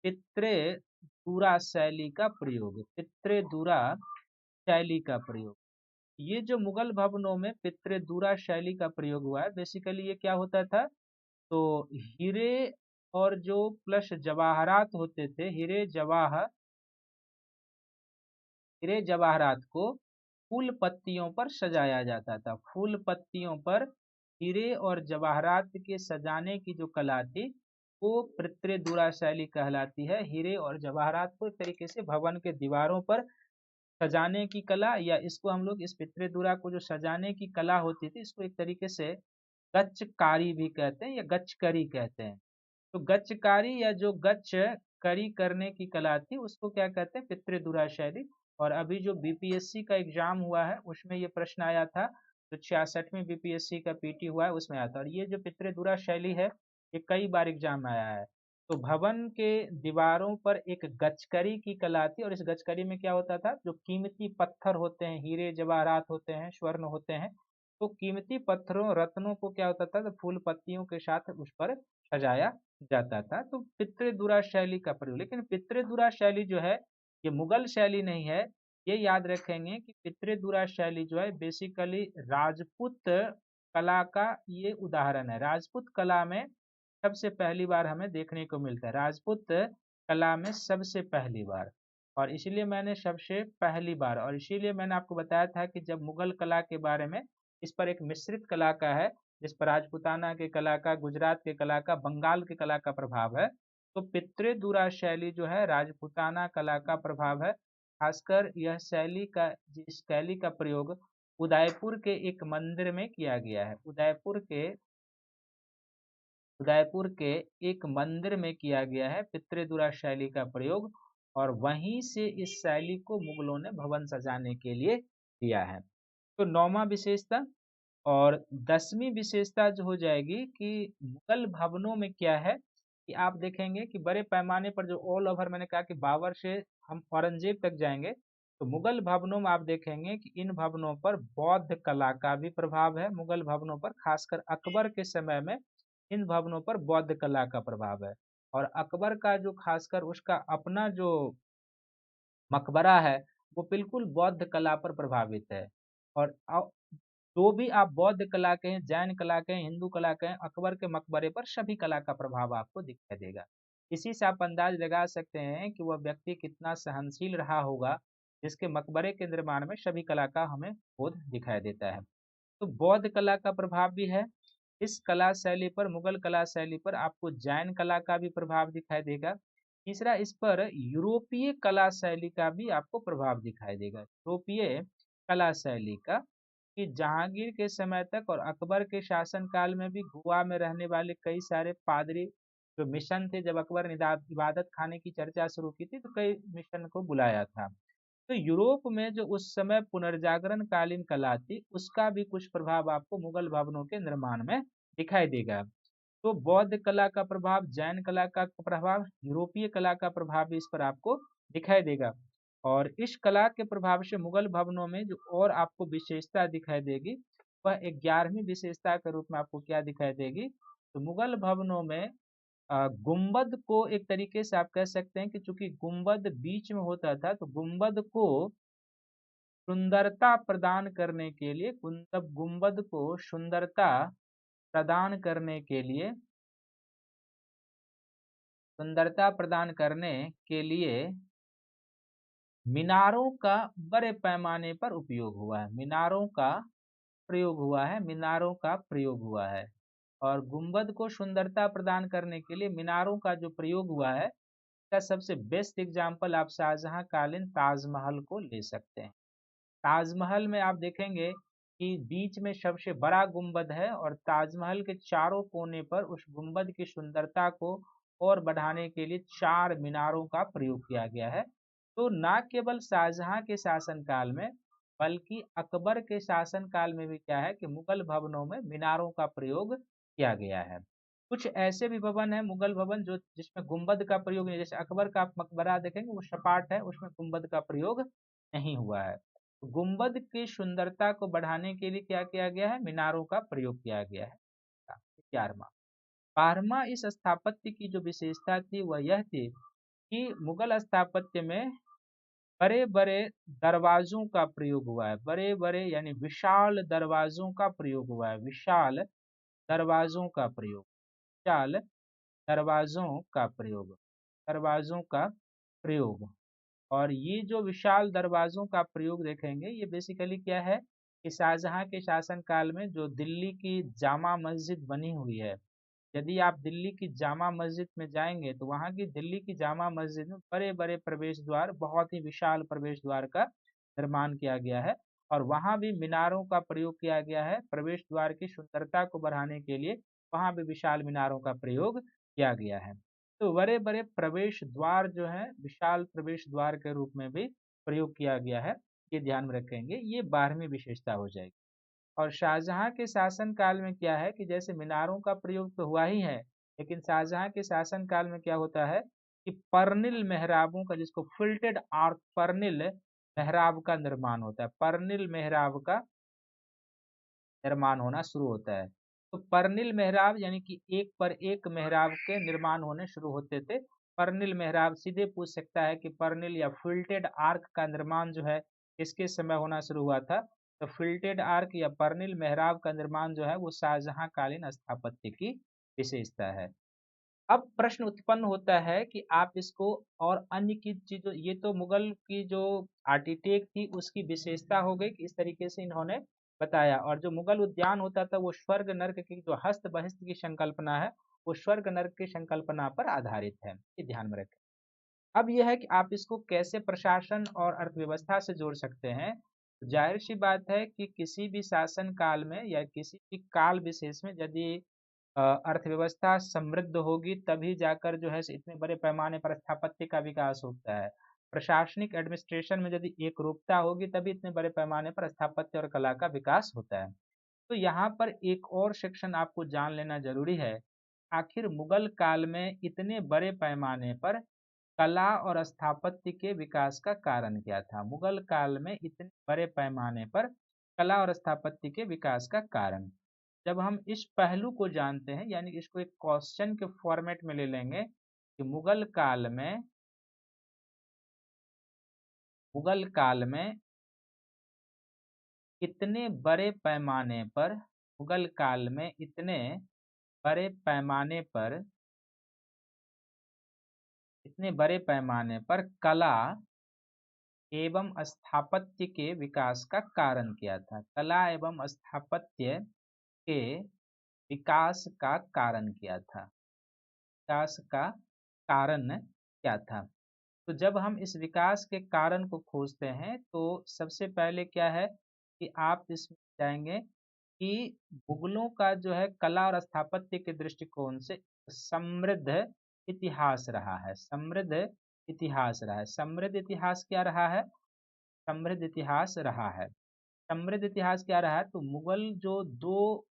पित्रे-दूरा शैली का प्रयोग। पित्रे-दूरा शैली का प्रयोग, ये जो मुगल भवनों में पित्रे-दूरा शैली का प्रयोग हुआ है, बेसिकली ये क्या होता था, तो हीरे और जो प्लस जवाहरात होते थे, हीरे जवाहरात को फूल पत्तियों पर सजाया जाता था। फूल पत्तियों पर हीरे और जवाहरात के सजाने की जो कला थी वो पित्रे-दूरा शैली कहलाती है। हीरे और जवाहरात को एक तरीके से भवन के दीवारों पर सजाने की कला, या इसको हम लोग इस पित्रे-दूरा को जो सजाने की कला होती थी इसको एक तरीके से गच्चकारी भी कहते हैं या गच्चकरी कहते हैं। तो गच्चकारी या जो गच्च करी करने की कला थी उसको क्या कहते हैं, पितृदुरा शैली। और अभी जो बीपीएससी का एग्जाम हुआ है उसमें ये प्रश्न आया था, जो 66वीं बीपीएससी का पीटी हुआ है उसमें आया था। और ये जो पितृदुरा शैली है ये कई बार एग्जाम में आया है। तो भवन के दीवारों पर एक गच्चकरी की कला थी, और इस गच्चकरी में क्या होता था, जो कीमती पत्थर होते हैं, हीरे जवाहरात होते हैं, स्वर्ण होते हैं, तो कीमती पत्थरों रत्नों को क्या होता था, तो फूल पत्तियों के साथ उस पर सजाया जाता था। तो पितृदुरा शैली का प्रयोग, लेकिन पितृदुरा शैली जो है ये मुगल शैली नहीं है। ये याद रखेंगे कि पितृदुरा शैली जो है बेसिकली राजपूत कला का ये उदाहरण है। राजपूत कला में सबसे पहली बार हमें देखने को मिलता है, राजपूत कला में सबसे पहली बार। और इसीलिए मैंने सबसे पहली बार, और इसीलिए मैंने आपको बताया था कि जब मुगल कला के बारे में, इस पर एक मिश्रित कला का है, जिस पर राजपूताना के कला का, गुजरात के कला का, बंगाल के कला का प्रभाव है। तो पितृदुरा शैली जो है राजपूताना कला का प्रभाव है। खासकर यह शैली का, इस शैली का प्रयोग उदयपुर के एक मंदिर में किया गया है। उदयपुर के एक मंदिर में किया गया है पितृदुरा शैली का प्रयोग, और वहीं से इस शैली को मुगलों ने भवन सजाने के लिए दिया है। तो 9वां विशेषता, और 10वीं विशेषता जो हो जाएगी कि मुगल भवनों में क्या है कि आप देखेंगे कि बड़े पैमाने पर जो ऑल ओवर, मैंने कहा कि बाबर से हम औरंगजेब तक जाएंगे, तो मुगल भवनों में आप देखेंगे कि इन भवनों पर बौद्ध कला का भी प्रभाव है। मुगल भवनों पर, खासकर अकबर के समय में इन भवनों पर बौद्ध कला का प्रभाव है। और अकबर का जो खासकर उसका अपना जो मकबरा है वो बिल्कुल बौद्ध कला पर प्रभावित है। और जो भी आप बौद्ध कला कहें, जैन कला कहें, हिंदू कला कहें, अकबर के मकबरे पर सभी कला का प्रभाव आपको दिखाई देगा। इसी से आप अंदाज लगा सकते हैं कि वह व्यक्ति कितना सहनशील रहा होगा, जिसके मकबरे के निर्माण में सभी कला का हमें बोध दिखाई देता है। तो बौद्ध कला का प्रभाव भी है इस कला शैली पर, मुगल कला शैली पर। आपको जैन कला का भी प्रभाव दिखाई देगा। तीसरा, इस पर यूरोपीय कला शैली का भी आपको प्रभाव दिखाई देगा। यूरोपीय कला शैली का, कि जहांगीर के समय तक और अकबर के शासन काल में भी गोवा में रहने वाले कई सारे पादरी जो मिशन थे, जब अकबर ने इबादत खाने की चर्चा शुरू की थी तो कई मिशन को बुलाया था। तो यूरोप में जो उस समय पुनर्जागरण कालीन कला थी उसका भी कुछ प्रभाव आपको मुगल भवनों के निर्माण में दिखाई देगा। तो बौद्ध कला का प्रभाव, जैन कला का प्रभाव, यूरोपीय कला का प्रभाव भी इस पर आपको दिखाई देगा। और इस कला के प्रभाव से मुगल भवनों में जो और आपको विशेषता दिखाई देगी वह 11वीं विशेषता के रूप में आपको क्या दिखाई देगी, तो मुगल भवनों में गुंबद को एक तरीके से आप कह सकते हैं कि चूंकि गुंबद बीच में होता था, तो गुंबद को सुंदरता प्रदान करने के लिए, गुंबद को सुंदरता प्रदान करने के लिए, सुंदरता प्रदान करने के लिए मीनारों का बड़े पैमाने पर उपयोग हुआ है। मीनारों का प्रयोग हुआ है, मीनारों का प्रयोग हुआ है। और गुंबद को सुंदरता प्रदान करने के लिए मीनारों का जो प्रयोग हुआ है, इसका सबसे बेस्ट एग्जाम्पल आप शाहजहां कालीन ताजमहल को ले सकते हैं। ताजमहल में आप देखेंगे कि बीच में सबसे बड़ा गुंबद है, और ताजमहल के चारों कोने पर उस गुंबद की सुंदरता को और बढ़ाने के लिए 4 मीनारों का प्रयोग किया गया है। तो न केवल शाहजहां के शासनकाल में, बल्कि अकबर के शासनकाल में भी क्या है कि मुगल भवनों में मीनारों का प्रयोग किया गया है। कुछ ऐसे भी भवन है मुगल भवन जो जिसमें गुंबद का प्रयोग नहीं, जैसे अकबर का आप मकबरा देखेंगे वो सपाट है, उसमें गुंबद का प्रयोग नहीं हुआ है। तो गुंबद की सुंदरता को बढ़ाने के लिए क्या किया गया है, मीनारों का प्रयोग किया गया है। 11वां। 12वां इस स्थापत्य की जो विशेषता थी वह यह थी कि मुगल स्थापत्य में बड़े बड़े दरवाजों का प्रयोग हुआ है, बड़े बड़े यानी विशाल दरवाजों का प्रयोग हुआ है, विशाल दरवाजों का प्रयोग, विशाल दरवाजों का प्रयोग, दरवाजों का प्रयोग। और ये जो विशाल दरवाजों का प्रयोग देखेंगे ये बेसिकली क्या है कि शाहजहां के शासन काल में जो दिल्ली की जामा मस्जिद बनी हुई है, यदि आप दिल्ली की जामा मस्जिद में जाएंगे तो वहाँ की दिल्ली की जामा मस्जिद में बड़े बड़े प्रवेश द्वार, बहुत ही विशाल प्रवेश द्वार का निर्माण किया गया है। और वहाँ भी मीनारों का प्रयोग किया गया है, प्रवेश द्वार की सुंदरता को बढ़ाने के लिए वहाँ भी विशाल मीनारों का प्रयोग किया गया है। तो बड़े बड़े प्रवेश द्वार जो है विशाल प्रवेश द्वार के रूप में भी प्रयोग किया गया है, ये ध्यान में रखेंगे, ये 12वीं विशेषता हो जाएगी। और शाहजहां के शासन काल में क्या है कि जैसे मीनारों का प्रयोग तो हुआ ही है, लेकिन शाहजहां के शासन काल में क्या होता है कि पर्निल मेहराबों का, जिसको फिल्टेड आर्क पर्निल मेहराब का निर्माण होता है, पर्निल मेहराब का निर्माण होना शुरू होता है। तो पर्निल मेहराब यानी कि एक पर एक मेहराब के निर्माण होने शुरू होते थे। पर्निल मेहराब सीधे पूछ सकता है कि पर्निल या फिल्टेड आर्क का निर्माण जो है किसके समय होना शुरू हुआ था। तो फिल्टेड आर्क या पर्निल मेहराब का निर्माण जो है वो शाहजहां कालीन स्थापत्य की विशेषता है। अब प्रश्न उत्पन्न होता है कि आप इसको और अन्य की चीजों, ये तो मुगल की जो आर्किटेक्ट थी उसकी विशेषता हो गई कि इस तरीके से इन्होंने बताया, और जो मुगल उद्यान होता था वो स्वर्ग नर्क की जो हस्त बहिष्ट की संकल्पना है वो स्वर्ग नर्क की संकल्पना पर आधारित है, ये ध्यान में रखें। अब यह है कि आप इसको कैसे प्रशासन और अर्थव्यवस्था से जोड़ सकते हैं। जाहिर सी बात है कि किसी भी शासन काल में या किसी भी काल विशेष में यदि अर्थव्यवस्था समृद्ध होगी तभी जाकर जो है इतने बड़े पैमाने पर स्थापत्य का विकास होता है। प्रशासनिक एडमिनिस्ट्रेशन में यदि एकरूपता होगी तभी इतने बड़े पैमाने पर स्थापत्य और कला का विकास होता है। तो यहाँ पर एक और सेक्शन आपको जान लेना जरूरी है, आखिर मुगल काल में इतने बड़े पैमाने पर कला और स्थापत्य के विकास का कारण क्या था। मुगल काल में इतने बड़े पैमाने पर कला और स्थापत्य के विकास का कारण, जब हम इस पहलू को जानते हैं यानी इसको एक क्वेश्चन के फॉर्मेट में ले लेंगे कि मुगल काल में इतने बड़े पैमाने पर, मुगल काल में इतने बड़े पैमाने पर, इतने बड़े पैमाने पर कला एवं स्थापत्य के विकास का कारण क्या था। कला एवं स्थापत्य के विकास का कारण क्या था, विकास का कारण क्या था। तो जब हम इस विकास के कारण को खोजते हैं तो सबसे पहले क्या है कि आप इसमें जाएंगे कि मुगलों का जो है कला और स्थापत्य के दृष्टिकोण से समृद्ध इतिहास रहा है, समृद्ध इतिहास रहा है। समृद्ध इतिहास क्या रहा है, समृद्ध इतिहास रहा है, समृद्ध इतिहास क्या रहा है। तो मुगल जो दो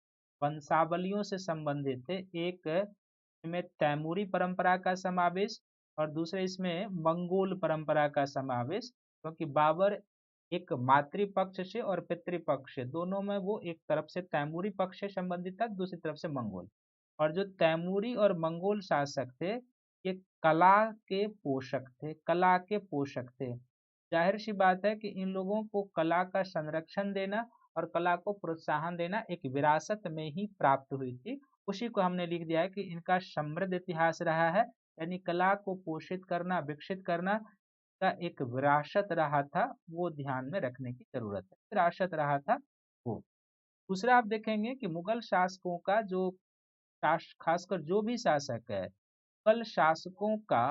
वंशावलियों से संबंधित थे, एक इसमें तैमूरी परंपरा का समावेश और दूसरे इसमें मंगोल परंपरा का समावेश, क्योंकि बाबर एक मातृपक्ष से और पितृपक्ष से दोनों में वो एक तरफ से तैमूरी पक्ष से संबंधित था, दूसरी तरफ से मंगोल। और जो तैमूरी और मंगोल शासक थे ये कला के पोषक थे, कला के पोषक थे। जाहिर सी बात है कि इन लोगों को कला का संरक्षण देना और कला को प्रोत्साहन देना एक विरासत में ही प्राप्त हुई थी। उसी को हमने लिख दिया है कि इनका समृद्ध इतिहास रहा है, यानी कला को पोषित करना विकसित करना का एक विरासत रहा था, वो ध्यान में रखने की जरूरत है, विरासत रहा था वो। दूसरा आप देखेंगे कि मुगल शासकों का जो खासकर जो भी शासक है, मुगल शासकों का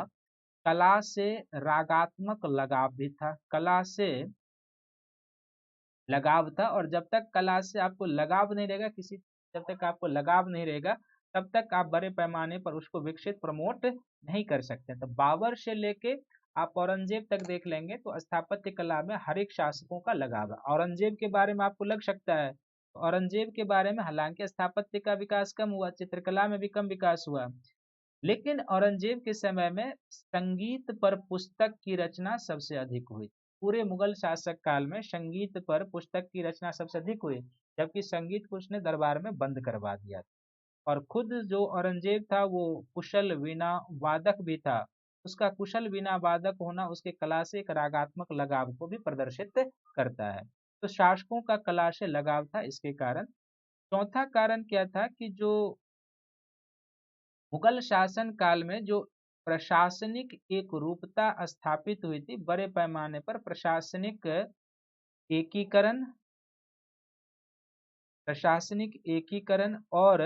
कला से रागात्मक लगाव भी था, कला से लगाव था। और जब तक कला से आपको लगाव नहीं रहेगा, किसी जब तक आपको लगाव नहीं रहेगा तब तक आप बड़े पैमाने पर उसको विकसित प्रमोट नहीं कर सकते। तो बाबर से लेके आप औरंगजेब तक देख लेंगे तो स्थापत्य कला में हर एक शासकों का लगाव है। औरंगजेब के बारे में आपको लग सकता है औरंगजेब के बारे में, हालांकि स्थापत्य का विकास कम हुआ, चित्रकला में भी कम विकास हुआ, लेकिन औरंगजेब के समय में संगीत पर पुस्तक की रचना सबसे अधिक हुई। पूरे मुगल शासक काल में संगीत पर पुस्तक की रचना सबसे अधिक हुई, जबकि संगीत को उसने दरबार में बंद करवा दिया। और खुद जो औरंगजेब था वो कुशल वीणा वादक भी था। उसका कुशल वीणा वादक होना उसके कला से एक रागात्मक लगाव को भी प्रदर्शित करता है। तो शासकों का कला से लगाव था इसके कारण। चौथा कारण क्या था कि जो मुगल शासन काल में जो प्रशासनिक एक रूपता स्थापित हुई थी, बड़े पैमाने पर प्रशासनिक एकीकरण, और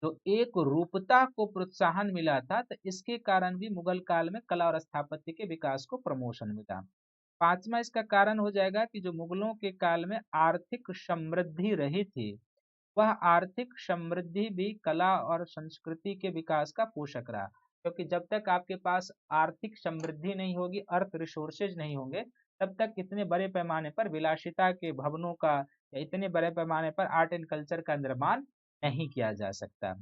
जो एक रूपता को प्रोत्साहन मिला था, तो इसके कारण भी मुगल काल में कला और स्थापत्य के विकास को प्रमोशन मिला। पांचवा इसका कारण हो जाएगा कि जो मुगलों के काल में आर्थिक समृद्धि रही थी, वह आर्थिक समृद्धि भी कला और संस्कृति के विकास का पोषक रहा। क्योंकि जब तक आपके पास आर्थिक समृद्धि नहीं होगी, अर्थ रिसोर्सेज नहीं होंगे, तब तक इतने बड़े पैमाने पर विलासिता के भवनों का या इतने बड़े पैमाने पर आर्ट एंड कल्चर का निर्माण नहीं किया जा सकता।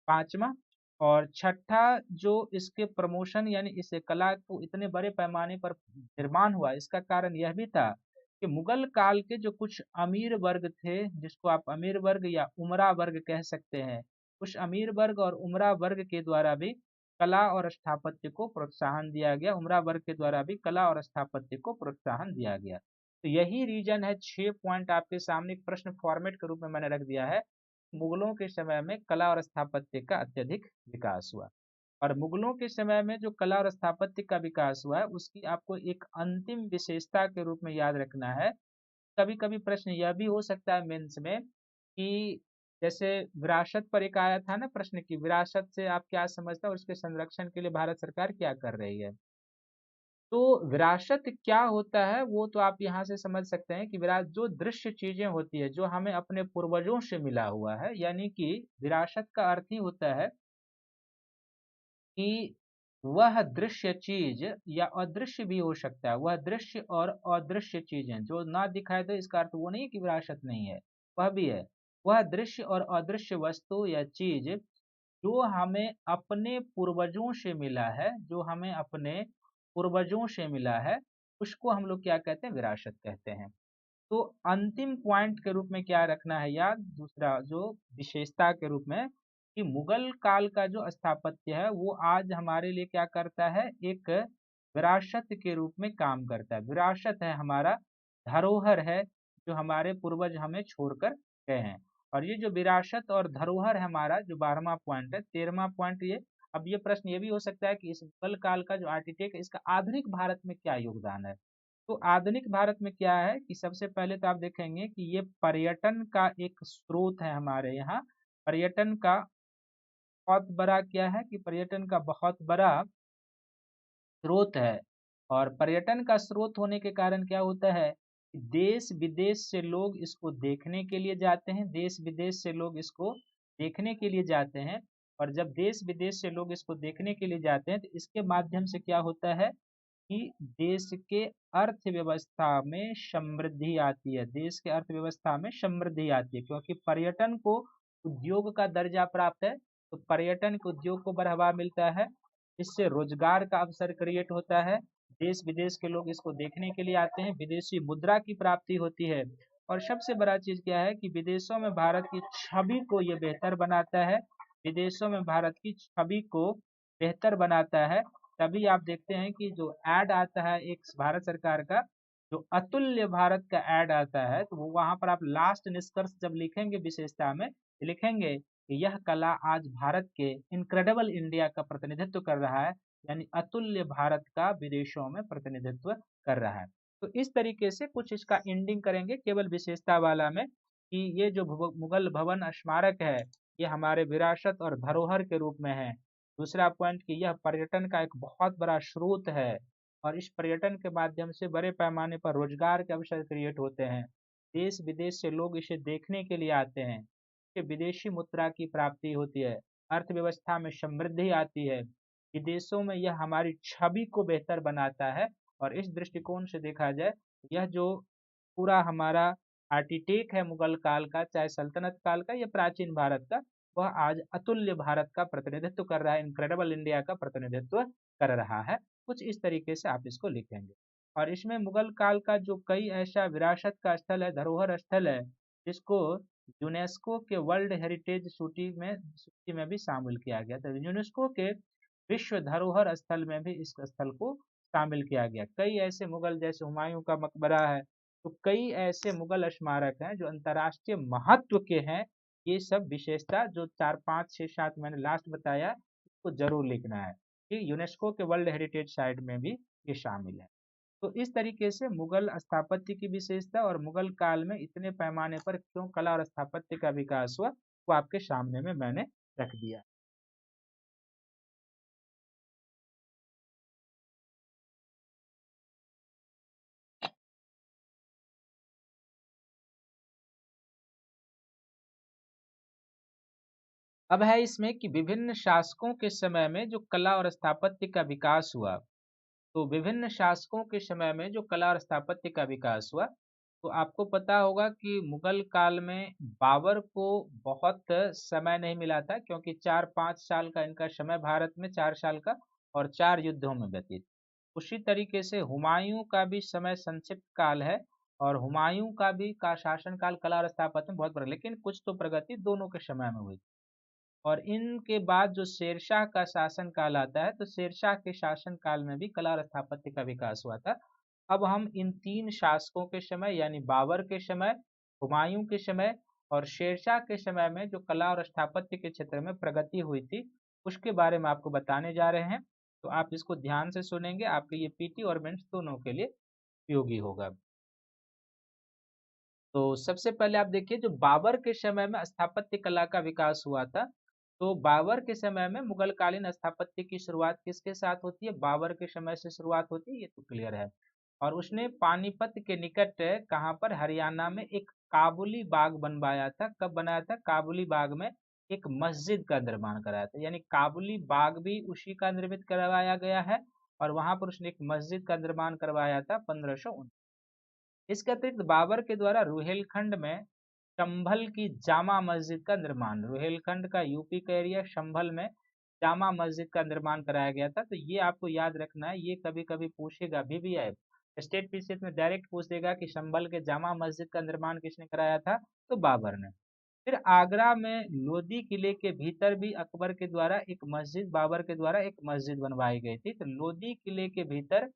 पांचवा और छठा जो इसके प्रमोशन यानी इस कला को इतने बड़े पैमाने पर निर्माण हुआ, इसका कारण यह भी था कि मुगल काल के जो कुछ अमीर वर्ग थे, जिसको आप अमीर वर्ग या उमरा वर्ग कह सकते हैं, उस अमीर वर्ग और उमरा वर्ग के द्वारा भी कला और स्थापत्य को प्रोत्साहन दिया गया। उमरा वर्ग के द्वारा भी कला और स्थापत्य को प्रोत्साहन दिया गया। तो यही रीजन है, 6 पॉइंट आपके सामने एक प्रश्न फॉर्मेट के रूप में मैंने रख दिया है। मुगलों के समय में कला और स्थापत्य का अत्यधिक विकास हुआ। और मुगलों के समय में जो कला और स्थापत्य का विकास हुआ है, उसकी आपको एक अंतिम विशेषता के रूप में याद रखना है। कभी कभी प्रश्न यह भी हो सकता है मेंस में कि जैसे विरासत पर एक आया था ना प्रश्न, की विरासत से आप क्या समझते हैं और उसके संरक्षण के लिए भारत सरकार क्या कर रही है। तो विरासत क्या होता है वो तो आप यहाँ से समझ सकते हैं कि विरासत जो दृश्य चीजें होती है, जो हमें अपने पूर्वजों से मिला हुआ है, यानी कि विरासत का अर्थ ही होता है कि वह दृश्य चीज या अदृश्य भी हो सकता है, वह दृश्य और अदृश्य चीजें जो ना दिखाई दे, इसका अर्थ वो नहीं है कि विरासत नहीं है, वह भी है। वह दृश्य और अदृश्य वस्तु या चीज जो हमें अपने पूर्वजों से मिला है, जो हमें अपने पूर्वजों से मिला है, उसको हम लोग क्या कहते हैं, विरासत कहते हैं। तो अंतिम पॉइंट के रूप में क्या रखना है याद, दूसरा जो विशेषता के रूप में, कि मुगल काल का जो स्थापत्य है वो आज हमारे लिए क्या करता है, एक विरासत के रूप में काम करता है। विरासत है हमारा, धरोहर है जो हमारे पूर्वज हमें छोड़कर गए हैं। और ये जो विरासत और धरोहर है हमारा, जो 12वां पॉइंट है, 13वां पॉइंट ये। अब ये प्रश्न ये भी हो सकता है कि इस मुगल काल का जो आर्किटेक्ट है, इसका आधुनिक भारत में क्या योगदान है। तो आधुनिक भारत में क्या है कि सबसे पहले तो आप देखेंगे कि ये पर्यटन का एक स्रोत है हमारे यहाँ। पर्यटन का बहुत बड़ा क्या है कि पर्यटन का बहुत बड़ा स्रोत है। और पर्यटन का स्रोत होने के कारण क्या होता है कि देश विदेश से लोग इसको देखने के लिए जाते हैं, देश विदेश से लोग इसको देखने के लिए जाते हैं। और जब देश विदेश से लोग इसको देखने के लिए जाते हैं, तो इसके माध्यम से क्या होता है कि देश के अर्थव्यवस्था में समृद्धि आती है, देश के अर्थव्यवस्था में समृद्धि आती है, क्योंकि पर्यटन को उद्योग का दर्जा प्राप्त है। तो पर्यटन के उद्योग को बढ़ावा मिलता है, इससे रोजगार का अवसर क्रिएट होता है, देश विदेश के लोग इसको देखने के लिए आते हैं, विदेशी मुद्रा की प्राप्ति होती है। और सबसे बड़ा चीज क्या है कि विदेशों में भारत की छवि को ये बेहतर बनाता है, विदेशों में भारत की छवि को बेहतर बनाता है। तभी आप देखते हैं कि जो एड आता है एक भारत सरकार का, जो अतुल्य भारत का एड आता है, तो वो वहां पर आप लास्ट निष्कर्ष जब लिखेंगे विशेषता में, लिखेंगे कि यह कला आज भारत के इनक्रेडिबल इंडिया का प्रतिनिधित्व कर रहा है, यानी अतुल्य भारत का विदेशों में प्रतिनिधित्व कर रहा है। तो इस तरीके से कुछ इसका एंडिंग करेंगे केवल विशेषता वाला में, कि ये जो मुगल भवन स्मारक है, ये हमारे विरासत और धरोहर के रूप में है। दूसरा पॉइंट कि यह पर्यटन का एक बहुत बड़ा स्रोत है, और इस पर्यटन के माध्यम से बड़े पैमाने पर रोजगार के अवसर क्रिएट होते हैं, देश विदेश से लोग इसे देखने के लिए आते हैं, इससे विदेशी मुद्रा की प्राप्ति होती है, अर्थव्यवस्था में समृद्धि आती है, विदेशों में यह हमारी छवि को बेहतर बनाता है। और इस दृष्टिकोण से देखा जाए, यह जो पूरा हमारा आर्किटेक्ट है मुगल काल का, चाहे सल्तनत काल का या प्राचीन भारत का, वह आज अतुल्य भारत का प्रतिनिधित्व कर रहा है, इनक्रेडिबल इंडिया का प्रतिनिधित्व कर रहा है। कुछ इस तरीके से आप इसको लिखेंगे। और इसमें मुगल काल का जो कई ऐसा विरासत का स्थल है, धरोहर स्थल है, जिसको यूनेस्को के वर्ल्ड हेरिटेज सूची में भी शामिल किया गया। तो यूनेस्को के विश्व धरोहर स्थल में भी इस स्थल को शामिल किया गया। कई ऐसे मुगल, जैसे हुमायूं का मकबरा है, तो कई ऐसे मुगल स्मारक हैं जो अंतर्राष्ट्रीय महत्व के हैं। ये सब विशेषता जो 4 5 6 7 मैंने लास्ट बताया, इसको जरूर लिखना है कि यूनेस्को के वर्ल्ड हेरिटेज साइट में भी ये शामिल है। तो इस तरीके से मुगल स्थापत्य की विशेषता और मुगल काल में इतने पैमाने पर क्यों कला और स्थापत्य का विकास हुआ, वो आपके सामने में मैंने रख दिया। अब है इसमें कि विभिन्न शासकों के समय में जो कला और स्थापत्य का विकास हुआ, तो विभिन्न शासकों के समय में जो कला और स्थापत्य का विकास हुआ, तो आपको पता होगा कि मुगल काल में बाबर को बहुत समय नहीं मिला था, क्योंकि 4 5 साल का इनका समय भारत में, 4 साल का, और 4 युद्धों में व्यतीत। उसी तरीके से हुमायूं का भी समय संक्षिप्त काल है, और हुमायूं का भी का शासन काल कला और स्थापत्य में बहुत बड़ा, लेकिन कुछ तो प्रगति दोनों के समय में हुई। और इनके बाद जो शेरशाह का शासन काल आता है, तो शेरशाह के शासन काल में भी कला और स्थापत्य का विकास हुआ था। अब हम इन 3 शासकों के समय, यानी बाबर के समय, हुमायूं के समय और शेरशाह के समय में जो कला और स्थापत्य के क्षेत्र में प्रगति हुई थी, उसके बारे में आपको बताने जा रहे हैं। तो आप इसको ध्यान से सुनेंगे, आपके ये पीटी और मेंस दोनों के लिए उपयोगी होगा। तो सबसे पहले आप देखिए, जो बाबर के समय में स्थापत्य कला का विकास हुआ था, तो बाबर के समय में मुगल कालीन स्थापत्य की शुरुआत किसके साथ होती है? बाबर के समय से शुरुआत होती है, ये तो क्लियर है। और उसने पानीपत के निकट, कहाँ पर, हरियाणा में एक काबुली बाग बनवाया था। कब बनाया था? काबुली बाग में एक मस्जिद का निर्माण कराया था, यानी काबुली बाग भी उसी का निर्मित करवाया गया है, और वहां पर उसने एक मस्जिद का निर्माण करवाया था 1519। इसके अतिरिक्त बाबर के द्वारा रुहेलखंड में संभल की जामा मस्जिद का निर्माण, रुहेलखंड का यूपी का एरिया, संभल में जामा मस्जिद का निर्माण कराया गया था। तो ये आपको याद रखना है, ये कभी कभी पूछेगा भी है, स्टेट पीसीएस में डायरेक्ट पूछ देगा कि संभल के जामा मस्जिद का निर्माण किसने कराया था? तो बाबर ने। फिर आगरा में लोदी किले के भीतर भी अकबर के द्वारा एक मस्जिद, बाबर के द्वारा एक मस्जिद बनवाई गई थी। तो लोदी किले के भीतर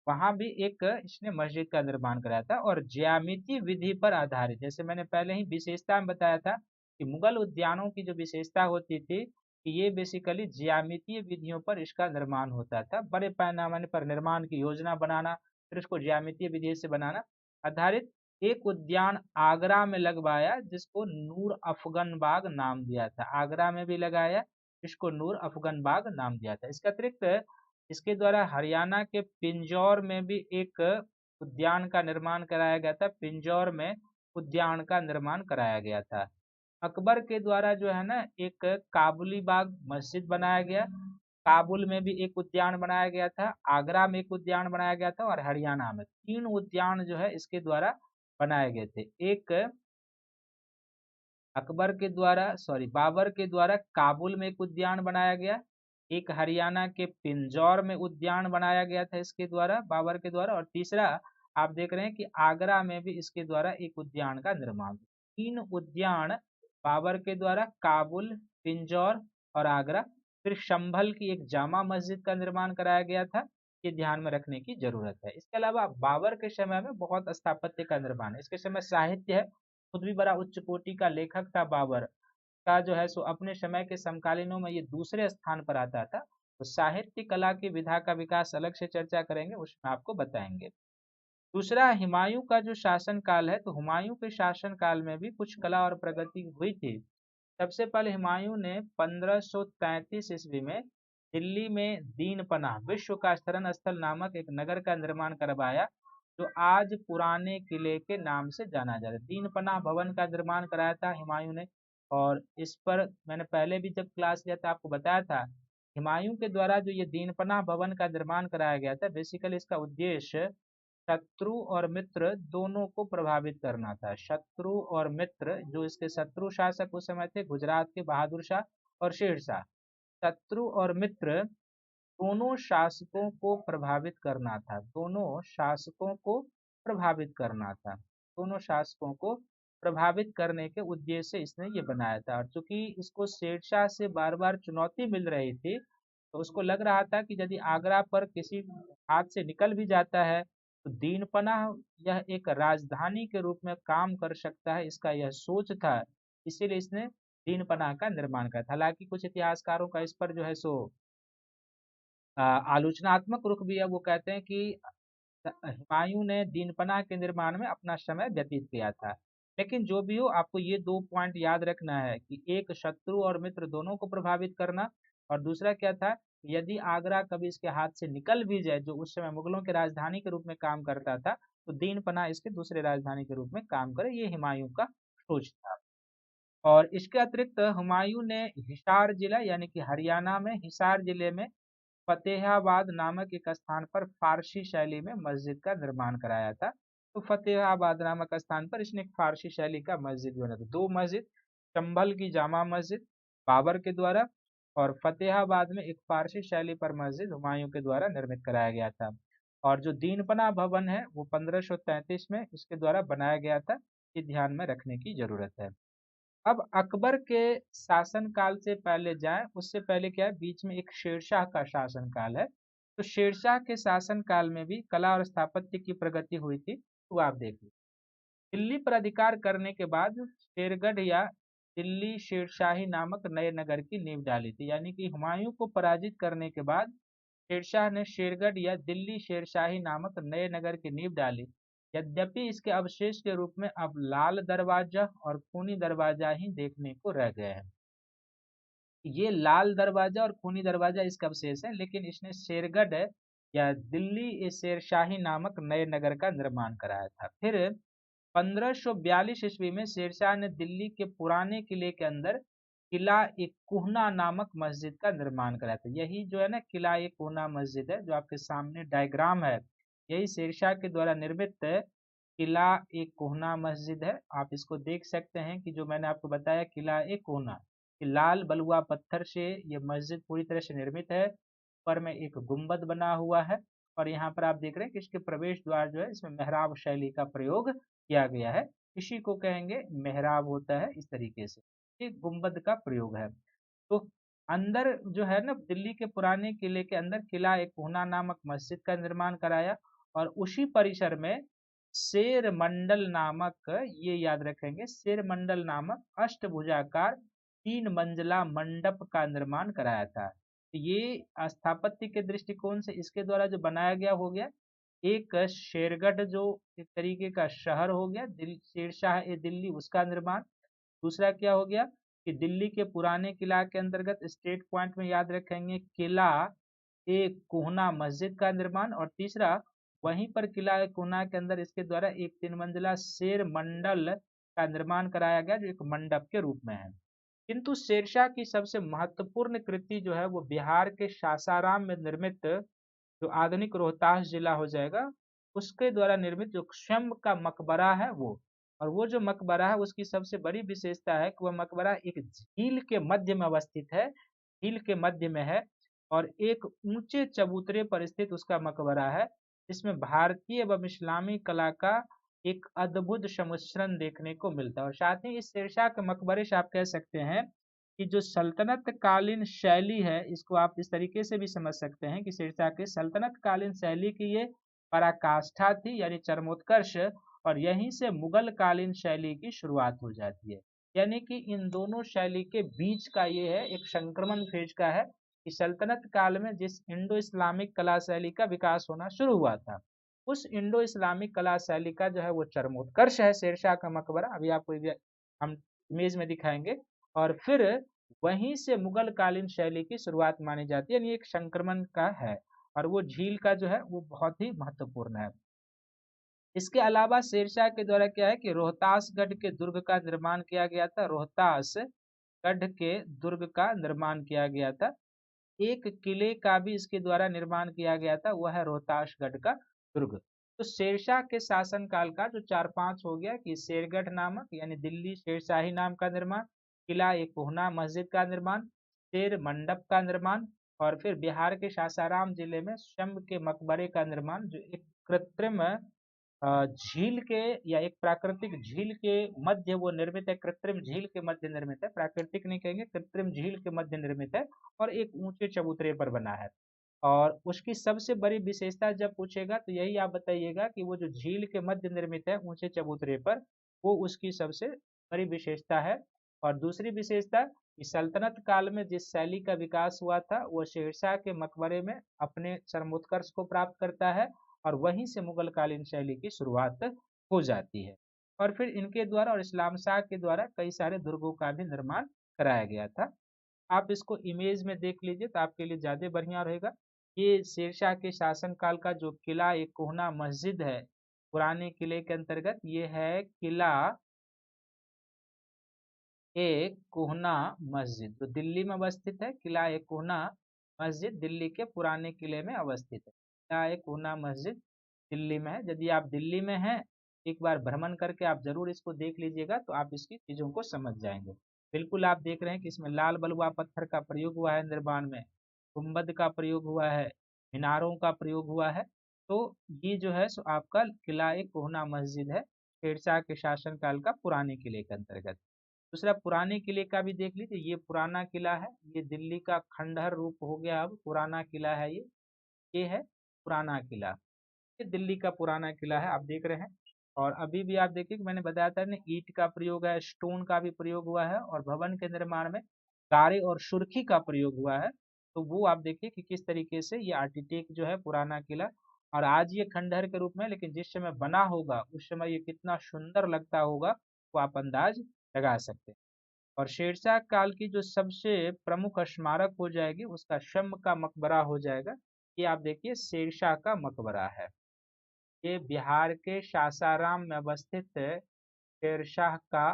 वहां भी एक इसने मस्जिद का निर्माण कराया था। और ज्यामितीय विधि पर आधारित, जैसे मैंने पहले ही विशेषता में बताया था कि मुगल उद्यानों की जो विशेषता होती थी कि ये बेसिकली ज्यामितीय विधियों पर इसका निर्माण होता था। बड़े पैमाने पर निर्माण की योजना बनाना, फिर उसको ज्यामितीय विधि से बनाना, आधारित एक उद्यान आगरा में लगवाया, जिसको नूर अफगन बाग नाम दिया था। आगरा में भी लगाया, इसको नूर अफगन बाग नाम दिया था। इसके अतिरिक्त इसके द्वारा हरियाणा के पिंजौर में भी एक उद्यान का निर्माण कराया गया था। पिंजौर में उद्यान का निर्माण कराया गया था। अकबर के द्वारा जो है ना, एक काबुली बाग मस्जिद बनाया गया, काबुल में भी एक उद्यान बनाया गया था, आगरा में एक उद्यान बनाया गया था, और हरियाणा में 3 उद्यान जो है इसके द्वारा बनाए गए थे। एक अकबर के द्वारा, सॉरी, बाबर के द्वारा काबुल में एक उद्यान बनाया गया, एक हरियाणा के पिंजौर में उद्यान बनाया गया था इसके द्वारा, बाबर के द्वारा, और तीसरा आप देख रहे हैं कि आगरा में भी इसके द्वारा एक उद्यान का निर्माण। 3 उद्यान बाबर के द्वारा, काबुल, पिंजौर और आगरा। फिर संभल की एक जामा मस्जिद का निर्माण कराया गया था। ये ध्यान में रखने की जरूरत है। इसके अलावा बाबर के समय में बहुत स्थापत्य का निर्माण है। इसके समय साहित्य है, खुद भी बड़ा उच्च कोटि का लेखक था बाबर का, जो है सो अपने समय के समकालीनों में ये दूसरे स्थान पर आता था। तो साहित्य कला की विधा का विकास अलग से चर्चा करेंगे, उसमें आपको बताएंगे। दूसरा, हुमायूं का जो शासन काल है, तो हुमायूं के शासन काल में भी कुछ कला और प्रगति हुई थी। सबसे पहले हुमायूं ने 1533 ईस्वी में दिल्ली में दीन पनाह, विश्व का शरण स्थल नामक एक नगर का निर्माण करवाया, जो आज पुराने किले के नाम से जाना जाता है। दीन पनाह भवन का निर्माण कराया था हुमायूं ने। और इस पर मैंने पहले भी जब क्लास लिया था आपको बताया था, हुमायूं के द्वारा जो ये दीन पनाह भवन का निर्माण कराया गया था, बेसिकली इसका उद्देश्य शत्रु और मित्र दोनों को प्रभावित करना था। शत्रु और मित्र, जो इसके शत्रु शासक उस समय थे गुजरात के बहादुर शाह और शेर शाह, शत्रु और मित्र दोनों शासकों को प्रभावित करना था। दोनों शासकों को प्रभावित करना था। दोनों शासकों को प्रभावित करने के उद्देश्य से इसने ये बनाया था। और चूंकि इसको शेरशाह से बार बार चुनौती मिल रही थी, तो उसको लग रहा था कि यदि आगरा पर किसी हाथ से निकल भी जाता है तो दीनपनाह यह एक राजधानी के रूप में काम कर सकता है, इसका यह सोच था। इसीलिए इसने दीनपनाह का निर्माण किया था। हालांकि कुछ इतिहासकारों का इस पर जो है सो आलोचनात्मक रुख भी है। वो कहते हैं कि हुमायूं ने दीनपनाह के निर्माण में अपना समय व्यतीत किया था। लेकिन जो भी हो, आपको ये दो पॉइंट याद रखना है कि एक, शत्रु और मित्र दोनों को प्रभावित करना, और दूसरा क्या था, यदि आगरा कभी इसके हाथ से निकल भी जाए, जो उस समय मुगलों की राजधानी के रूप में काम करता था, तो दीनपनाह इसके दूसरे राजधानी के रूप में काम करे, ये हुमायूं का सोच था। और इसके अतिरिक्त हुमायूं ने हिसार जिला यानी कि हरियाणा में हिसार जिले में फतेहाबाद नामक एक स्थान पर फारसी शैली में मस्जिद का निर्माण कराया था। तो फतेहाबाद नामक स्थान पर इसने एक फारसी शैली का मस्जिद बना था। दो मस्जिद, चंबल की जामा मस्जिद बाबर के द्वारा, और फतेहाबाद में एक फारसी शैली पर मस्जिद हुमायूं के द्वारा निर्मित कराया गया था। और जो दीनपना भवन है वो 1533 में इसके द्वारा बनाया गया था। ये ध्यान में रखने की जरूरत है। अब अकबर के शासन काल से पहले जाएं, उससे पहले क्या है, बीच में एक शेरशाह का शासन काल है। तो शेरशाह के शासन काल में भी कला और स्थापत्य की प्रगति हुई थी। तो आप देखिए, दिल्ली पर अधिकार करने के बाद शेरगढ़ या दिल्ली शेरशाही नामक नए नगर की नींव डाली थी। यानी कि हुमायूं को पराजित करने के बाद शेरशाह ने शेरगढ़ या दिल्ली शेरशाही नामक नए नगर की नींव डाली। यद्यपि इसके अवशेष के रूप में अब लाल दरवाजा और खूनी दरवाजा ही देखने को रह गए हैं। ये लाल दरवाजा और खूनी दरवाजा इसका अवशेष है, लेकिन इसने शेरगढ़ या दिल्ली शेरशाही नामक नए नगर का निर्माण कराया था। फिर 1542 ईस्वी में शेरशाह ने दिल्ली के पुराने किले के अंदर किला एक कोहना नामक मस्जिद का निर्माण कराया था। यही जो है ना किला एक कोहना मस्जिद है, जो आपके सामने डायग्राम है, यही शेरशाह के द्वारा निर्मित किला एक कोहना मस्जिद है। आप इसको देख सकते हैं कि जो मैंने आपको बताया किला एक कोहना, कि लाल बलुआ पत्थर से ये मस्जिद पूरी तरह से निर्मित है। ऊपर में एक गुंबद बना हुआ है, और यहाँ पर आप देख रहे हैं कि इसके प्रवेश द्वार जो है इसमें मेहराब शैली का प्रयोग किया गया है। इसी को कहेंगे मेहराब होता है, इस तरीके से एक गुंबद का प्रयोग है। तो अंदर जो है ना दिल्ली के पुराने किले के अंदर किला एक कोहना नामक मस्जिद का निर्माण कराया, और उसी परिसर में शेर मंडल नामक, ये याद रखेंगे, शेर मंडल नामक अष्टभुजाकार 3 मंजिला मंडप का निर्माण कराया था। तो ये स्थापत्य के दृष्टिकोण से इसके द्वारा जो बनाया गया हो गया, एक शेरगढ़ जो एक तरीके का शहर हो गया, शेरशाह ए दिल्ली, उसका निर्माण। दूसरा क्या हो गया कि दिल्ली के पुराने किला के अंतर्गत स्टेट पॉइंट में याद रखेंगे किला एक कोहना मस्जिद का निर्माण। और तीसरा, वहीं पर किला एक कोहना के अंदर इसके द्वारा एक 3 मंजिला शेर मंडल का निर्माण कराया गया, जो एक मंडप के रूप में है। किंतु शेरशाह की सबसे महत्वपूर्ण कृति जो है वो बिहार के सासाराम में निर्मित, जो आधुनिक रोहतास जिला हो जाएगा, उसके द्वारा निर्मित जो स्वयं का मकबरा है वो। और वो जो मकबरा है उसकी सबसे बड़ी विशेषता है कि वह मकबरा एक झील के मध्य में अवस्थित है, झील के मध्य में है, और एक ऊंचे चबूतरे पर स्थित उसका मकबरा है। इसमें भारतीय एवं इस्लामी कला का एक अद्भुत सम्मिश्रण देखने को मिलता है। और साथ ही इस शेरशाह के मकबरे से आप कह सकते हैं कि जो सल्तनत कालीन शैली है, इसको आप इस तरीके से भी समझ सकते हैं कि शेरशाह के सल्तनत कालीन शैली की ये पराकाष्ठा थी, यानी चरमोत्कर्ष, और यहीं से मुगल कालीन शैली की शुरुआत हो जाती है। यानी कि इन दोनों शैली के बीच का ये है, एक संक्रमण फेज का है, कि सल्तनत काल में जिस इंडो इस्लामिक कला शैली का विकास होना शुरू हुआ था, उस इंडो इस्लामिक कला शैली का जो है वो चरमोत्कर्ष है शेरशाह का मकबरा। अभी आपको हम इमेज में दिखाएंगे। और फिर वहीं से मुगल कालीन शैली की शुरुआत मानी जाती है, यानी एक संक्रमण का है। और वो झील का जो है वो बहुत ही महत्वपूर्ण है। इसके अलावा शेरशाह के द्वारा क्या है कि रोहतासगढ़ के दुर्ग का निर्माण किया गया था। रोहतासगढ़ के दुर्ग का निर्माण किया गया था। एक किले का भी इसके द्वारा निर्माण किया गया था, वह है रोहतासगढ़ का दुर्ग। तो शेरशाह के शासनकाल का जो 4-5 हो गया कि शेरगढ़ नामक यानी दिल्ली शेरशाही नाम का निर्माण, किला ए कोहना मस्जिद का निर्माण, शेर मंडप का निर्माण, और फिर बिहार के सासाराम जिले में शंभ के मकबरे का निर्माण, जो एक कृत्रिम झील के या एक प्राकृतिक झील के मध्य वो निर्मित है, कृत्रिम झील के मध्य निर्मित है, प्राकृतिक नहीं कहेंगे, कृत्रिम झील के मध्य निर्मित है और एक ऊंचे चबूतरे पर बना है। और उसकी सबसे बड़ी विशेषता जब पूछेगा तो यही आप बताइएगा कि वो जो झील के मध्य निर्मित है ऊंचे चबूतरे पर, वो उसकी सबसे बड़ी विशेषता है। और दूसरी विशेषता कि सल्तनत काल में जिस शैली का विकास हुआ था वो शेरशाह के मकबरे में अपने चरमोत्कर्ष को प्राप्त करता है और वहीं से मुगल कालीन शैली की शुरुआत हो जाती है। और फिर इनके द्वारा और इस्लाम शाह के द्वारा कई सारे दुर्गों का भी निर्माण कराया गया था। आप इसको इमेज में देख लीजिए तो आपके लिए ज्यादा बढ़िया रहेगा। ये शेरशाह के शासनकाल का जो किला एक कोहना मस्जिद है, पुराने किले के अंतर्गत ये है किला एक कोहना मस्जिद, जो दिल्ली में अवस्थित है। किला एक कोहना मस्जिद दिल्ली के पुराने किले में अवस्थित है। किला एक कोहना मस्जिद दिल्ली में है। यदि आप दिल्ली में हैं, एक बार भ्रमण करके आप जरूर इसको देख लीजिएगा तो आप इसकी चीजों को समझ जाएंगे। बिल्कुल आप देख रहे हैं कि इसमें लाल बलुआ पत्थर का प्रयोग हुआ है निर्माण में, गुम्बद का प्रयोग हुआ है, मीनारों का प्रयोग हुआ है। तो ये जो है सो आपका किला एक कोहना मस्जिद है, शेरशाह के शासनकाल का पुराने किले के अंतर्गत। दूसरा पुराने किले का भी देख लीजिए, ये पुराना किला है, ये दिल्ली का खंडहर रूप हो गया, अब पुराना किला है ये है पुराना किला। ये दिल्ली का पुराना किला है, आप देख रहे हैं। और अभी भी आप देखिए कि मैंने बताया था ना, ईंट का प्रयोग है, स्टोन का भी प्रयोग हुआ है, और भवन के निर्माण में गारे और सुर्खी का प्रयोग हुआ है। तो वो आप देखिए कि किस तरीके से ये आर्किटेक्ट जो है पुराना किला, और आज ये खंडहर के रूप में, लेकिन जिस समय बना होगा उस समय ये कितना सुंदर लगता होगा वो आप अंदाज लगा सकते हैं। और शेरशाह काल की जो सबसे प्रमुख स्मारक हो जाएगी उसका शंभ का मकबरा हो जाएगा। ये आप देखिए शेरशाह का मकबरा है, ये बिहार के सासाराम में अवस्थित शेरशाह का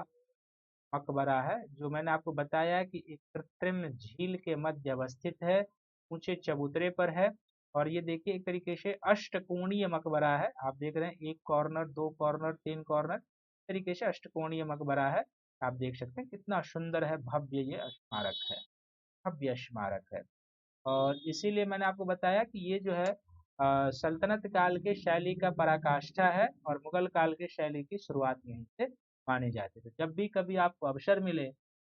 मकबरा है, जो मैंने आपको बताया कि एक कृत्रिम झील के मध्य अवस्थित है, ऊंचे चबूतरे पर है। और ये देखिए एक तरीके से अष्टकोणीय मकबरा है, आप देख रहे हैं, एक कॉर्नर, दो कॉर्नर, तीन कॉर्नर, इस तरीके से अष्टकोणीय मकबरा है। आप देख सकते हैं कितना सुंदर है, भव्य ये स्मारक है, भव्य स्मारक है। और इसीलिए मैंने आपको बताया कि ये जो है सल्तनत काल के शैली का पराकाष्ठा है और मुगल काल के शैली की शुरुआत यहीं से मानी जाती है। तो जब भी कभी आपको अवसर मिले,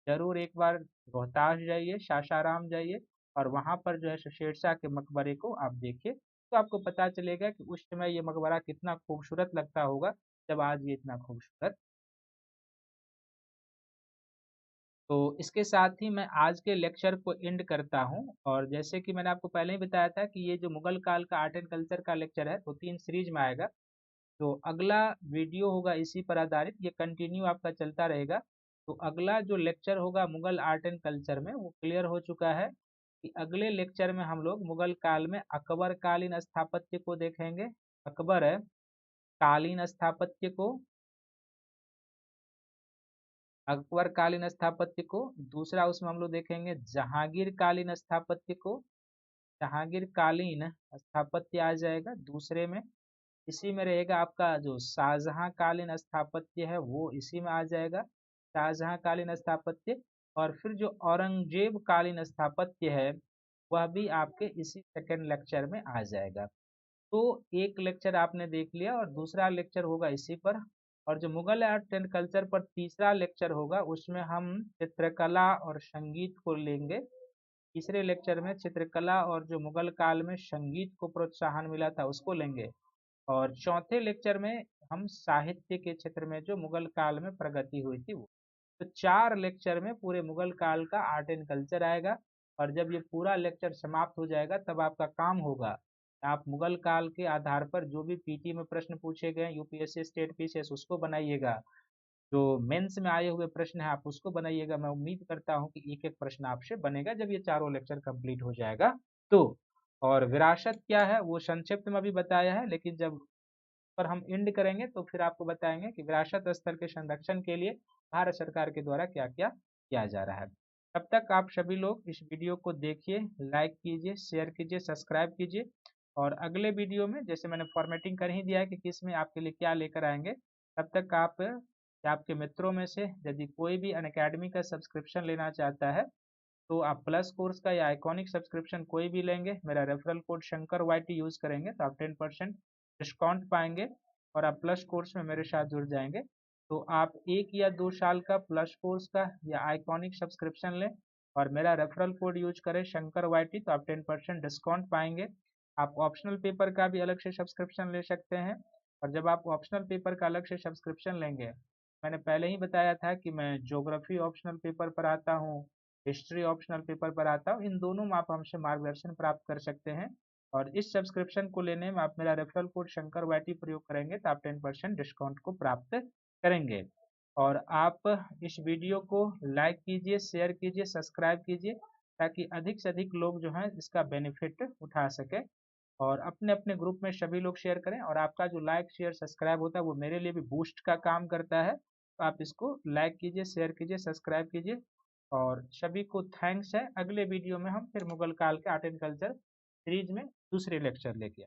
जरूर एक बार रोहतास जाइए, सासाराम जाइए, और वहां पर जो है शेरशाह के मकबरे को आप देखिए, तो आपको पता चलेगा कि उस समय ये मकबरा कितना खूबसूरत लगता होगा, जब आज ये इतना खूबसूरत। तो इसके साथ ही मैं आज के लेक्चर को एंड करता हूं। और जैसे कि मैंने आपको पहले ही बताया था कि ये जो मुगल काल का आर्ट एंड कल्चर का लेक्चर है वो 3 सीरीज में आएगा। तो अगला वीडियो होगा इसी पर आधारित, ये कंटिन्यू आपका चलता रहेगा। तो अगला जो लेक्चर होगा मुगल आर्ट एंड कल्चर में, वो क्लियर हो चुका है कि अगले लेक्चर में हम लोग मुगल काल में अकबर कालीन स्थापत्य को देखेंगे, अकबर कालीन स्थापत्य को, अकबर कालीन स्थापत्य को। दूसरा उसमें हम लोग देखेंगे जहांगीर कालीन स्थापत्य को, जहांगीर कालीन स्थापत्य आ जाएगा दूसरे में। इसी में रहेगा आपका जो शाहजहां कालीन स्थापत्य है वो इसी में आ जाएगा, शाहजहां कालीन स्थापत्य। और फिर जो औरंगजेब कालीन स्थापत्य है वह भी आपके इसी सेकंड लेक्चर में आ जाएगा। तो एक लेक्चर आपने देख लिया और दूसरा लेक्चर होगा इसी पर। और जो मुगल आर्ट एंड कल्चर पर तीसरा लेक्चर होगा उसमें हम चित्रकला और संगीत को लेंगे। तीसरे लेक्चर में चित्रकला और जो मुगल काल में संगीत को प्रोत्साहन मिला था उसको लेंगे। और चौथे लेक्चर में हम साहित्य के क्षेत्र में जो मुगल काल में प्रगति हुई थी वो। तो 4 लेक्चर में पूरे मुगल काल का आर्ट एंड कल्चर आएगा। और जब ये पूरा लेक्चर समाप्त हो जाएगा तब आपका काम होगा, आप मुगल काल के आधार पर जो भी पीटी में प्रश्न पूछे गए यूपीएससी स्टेट पीसीएस उसको बनाइएगा, जो मेंस में आए हुए प्रश्न है आप उसको बनाइएगा। मैं उम्मीद करता हूँ कि एक एक प्रश्न आपसे बनेगा जब ये चारों लेक्चर कंप्लीट हो जाएगा तो। और विरासत क्या है वो संक्षिप्त में अभी बताया है, लेकिन जब पर हम एंड करेंगे तो फिर आपको बताएंगे कि विरासत स्थल के संरक्षण के लिए भारत सरकार के द्वारा क्या क्या किया जा रहा है। तब तक आप सभी लोग इस वीडियो को देखिए, लाइक कीजिए, शेयर कीजिए, सब्सक्राइब कीजिए। और अगले वीडियो में जैसे मैंने फॉर्मेटिंग कर ही दिया है कि किस में आपके लिए क्या लेकर आएंगे, तब तक आप या आपके मित्रों में से यदि कोई भी अनअकैडमी का सब्सक्रिप्शन लेना चाहता है तो आप प्लस कोर्स का या आइकॉनिक सब्सक्रिप्शन कोई भी लेंगे, मेरा referral code Shankar YT use करेंगे तो आप 10% डिस्काउंट पाएंगे और आप प्लस कोर्स में मेरे साथ जुड़ जाएंगे। तो आप 1 या 2 साल का प्लस कोर्स का या आइकॉनिक सब्सक्रिप्शन लें और मेरा रेफरल कोड यूज करें शंकर वाईटी तो आप 10% डिस्काउंट पाएंगे। आप ऑप्शनल पेपर का भी अलग से सब्सक्रिप्शन ले सकते हैं, और जब आप ऑप्शनल पेपर का अलग से सब्सक्रिप्शन लेंगे, मैंने पहले ही बताया था कि मैं ज्योग्राफी ऑप्शनल पेपर पर आता हूँ, हिस्ट्री ऑप्शनल पेपर पर आता हूँ, इन दोनों में आप हमसे मार्गदर्शन प्राप्त कर सकते हैं। और इस सब्सक्रिप्शन को लेने में आप मेरा रेफरल कोड शंकर वाईटी प्रयोग करेंगे तो आप 10% डिस्काउंट को प्राप्त करेंगे। और आप इस वीडियो को लाइक कीजिए, शेयर कीजिए, सब्सक्राइब कीजिए, ताकि अधिक से अधिक लोग जो हैं इसका बेनिफिट उठा सके। और अपने अपने ग्रुप में सभी लोग शेयर करें, और आपका जो लाइक शेयर सब्सक्राइब होता है वो मेरे लिए भी बूस्ट का काम करता है, तो आप इसको लाइक कीजिए, शेयर कीजिए, सब्सक्राइब कीजिए। और सभी को थैंक्स है। अगले वीडियो में हम फिर मुगल काल के आर्ट एंड कल्चर सीरीज में दूसरे लेक्चर लेके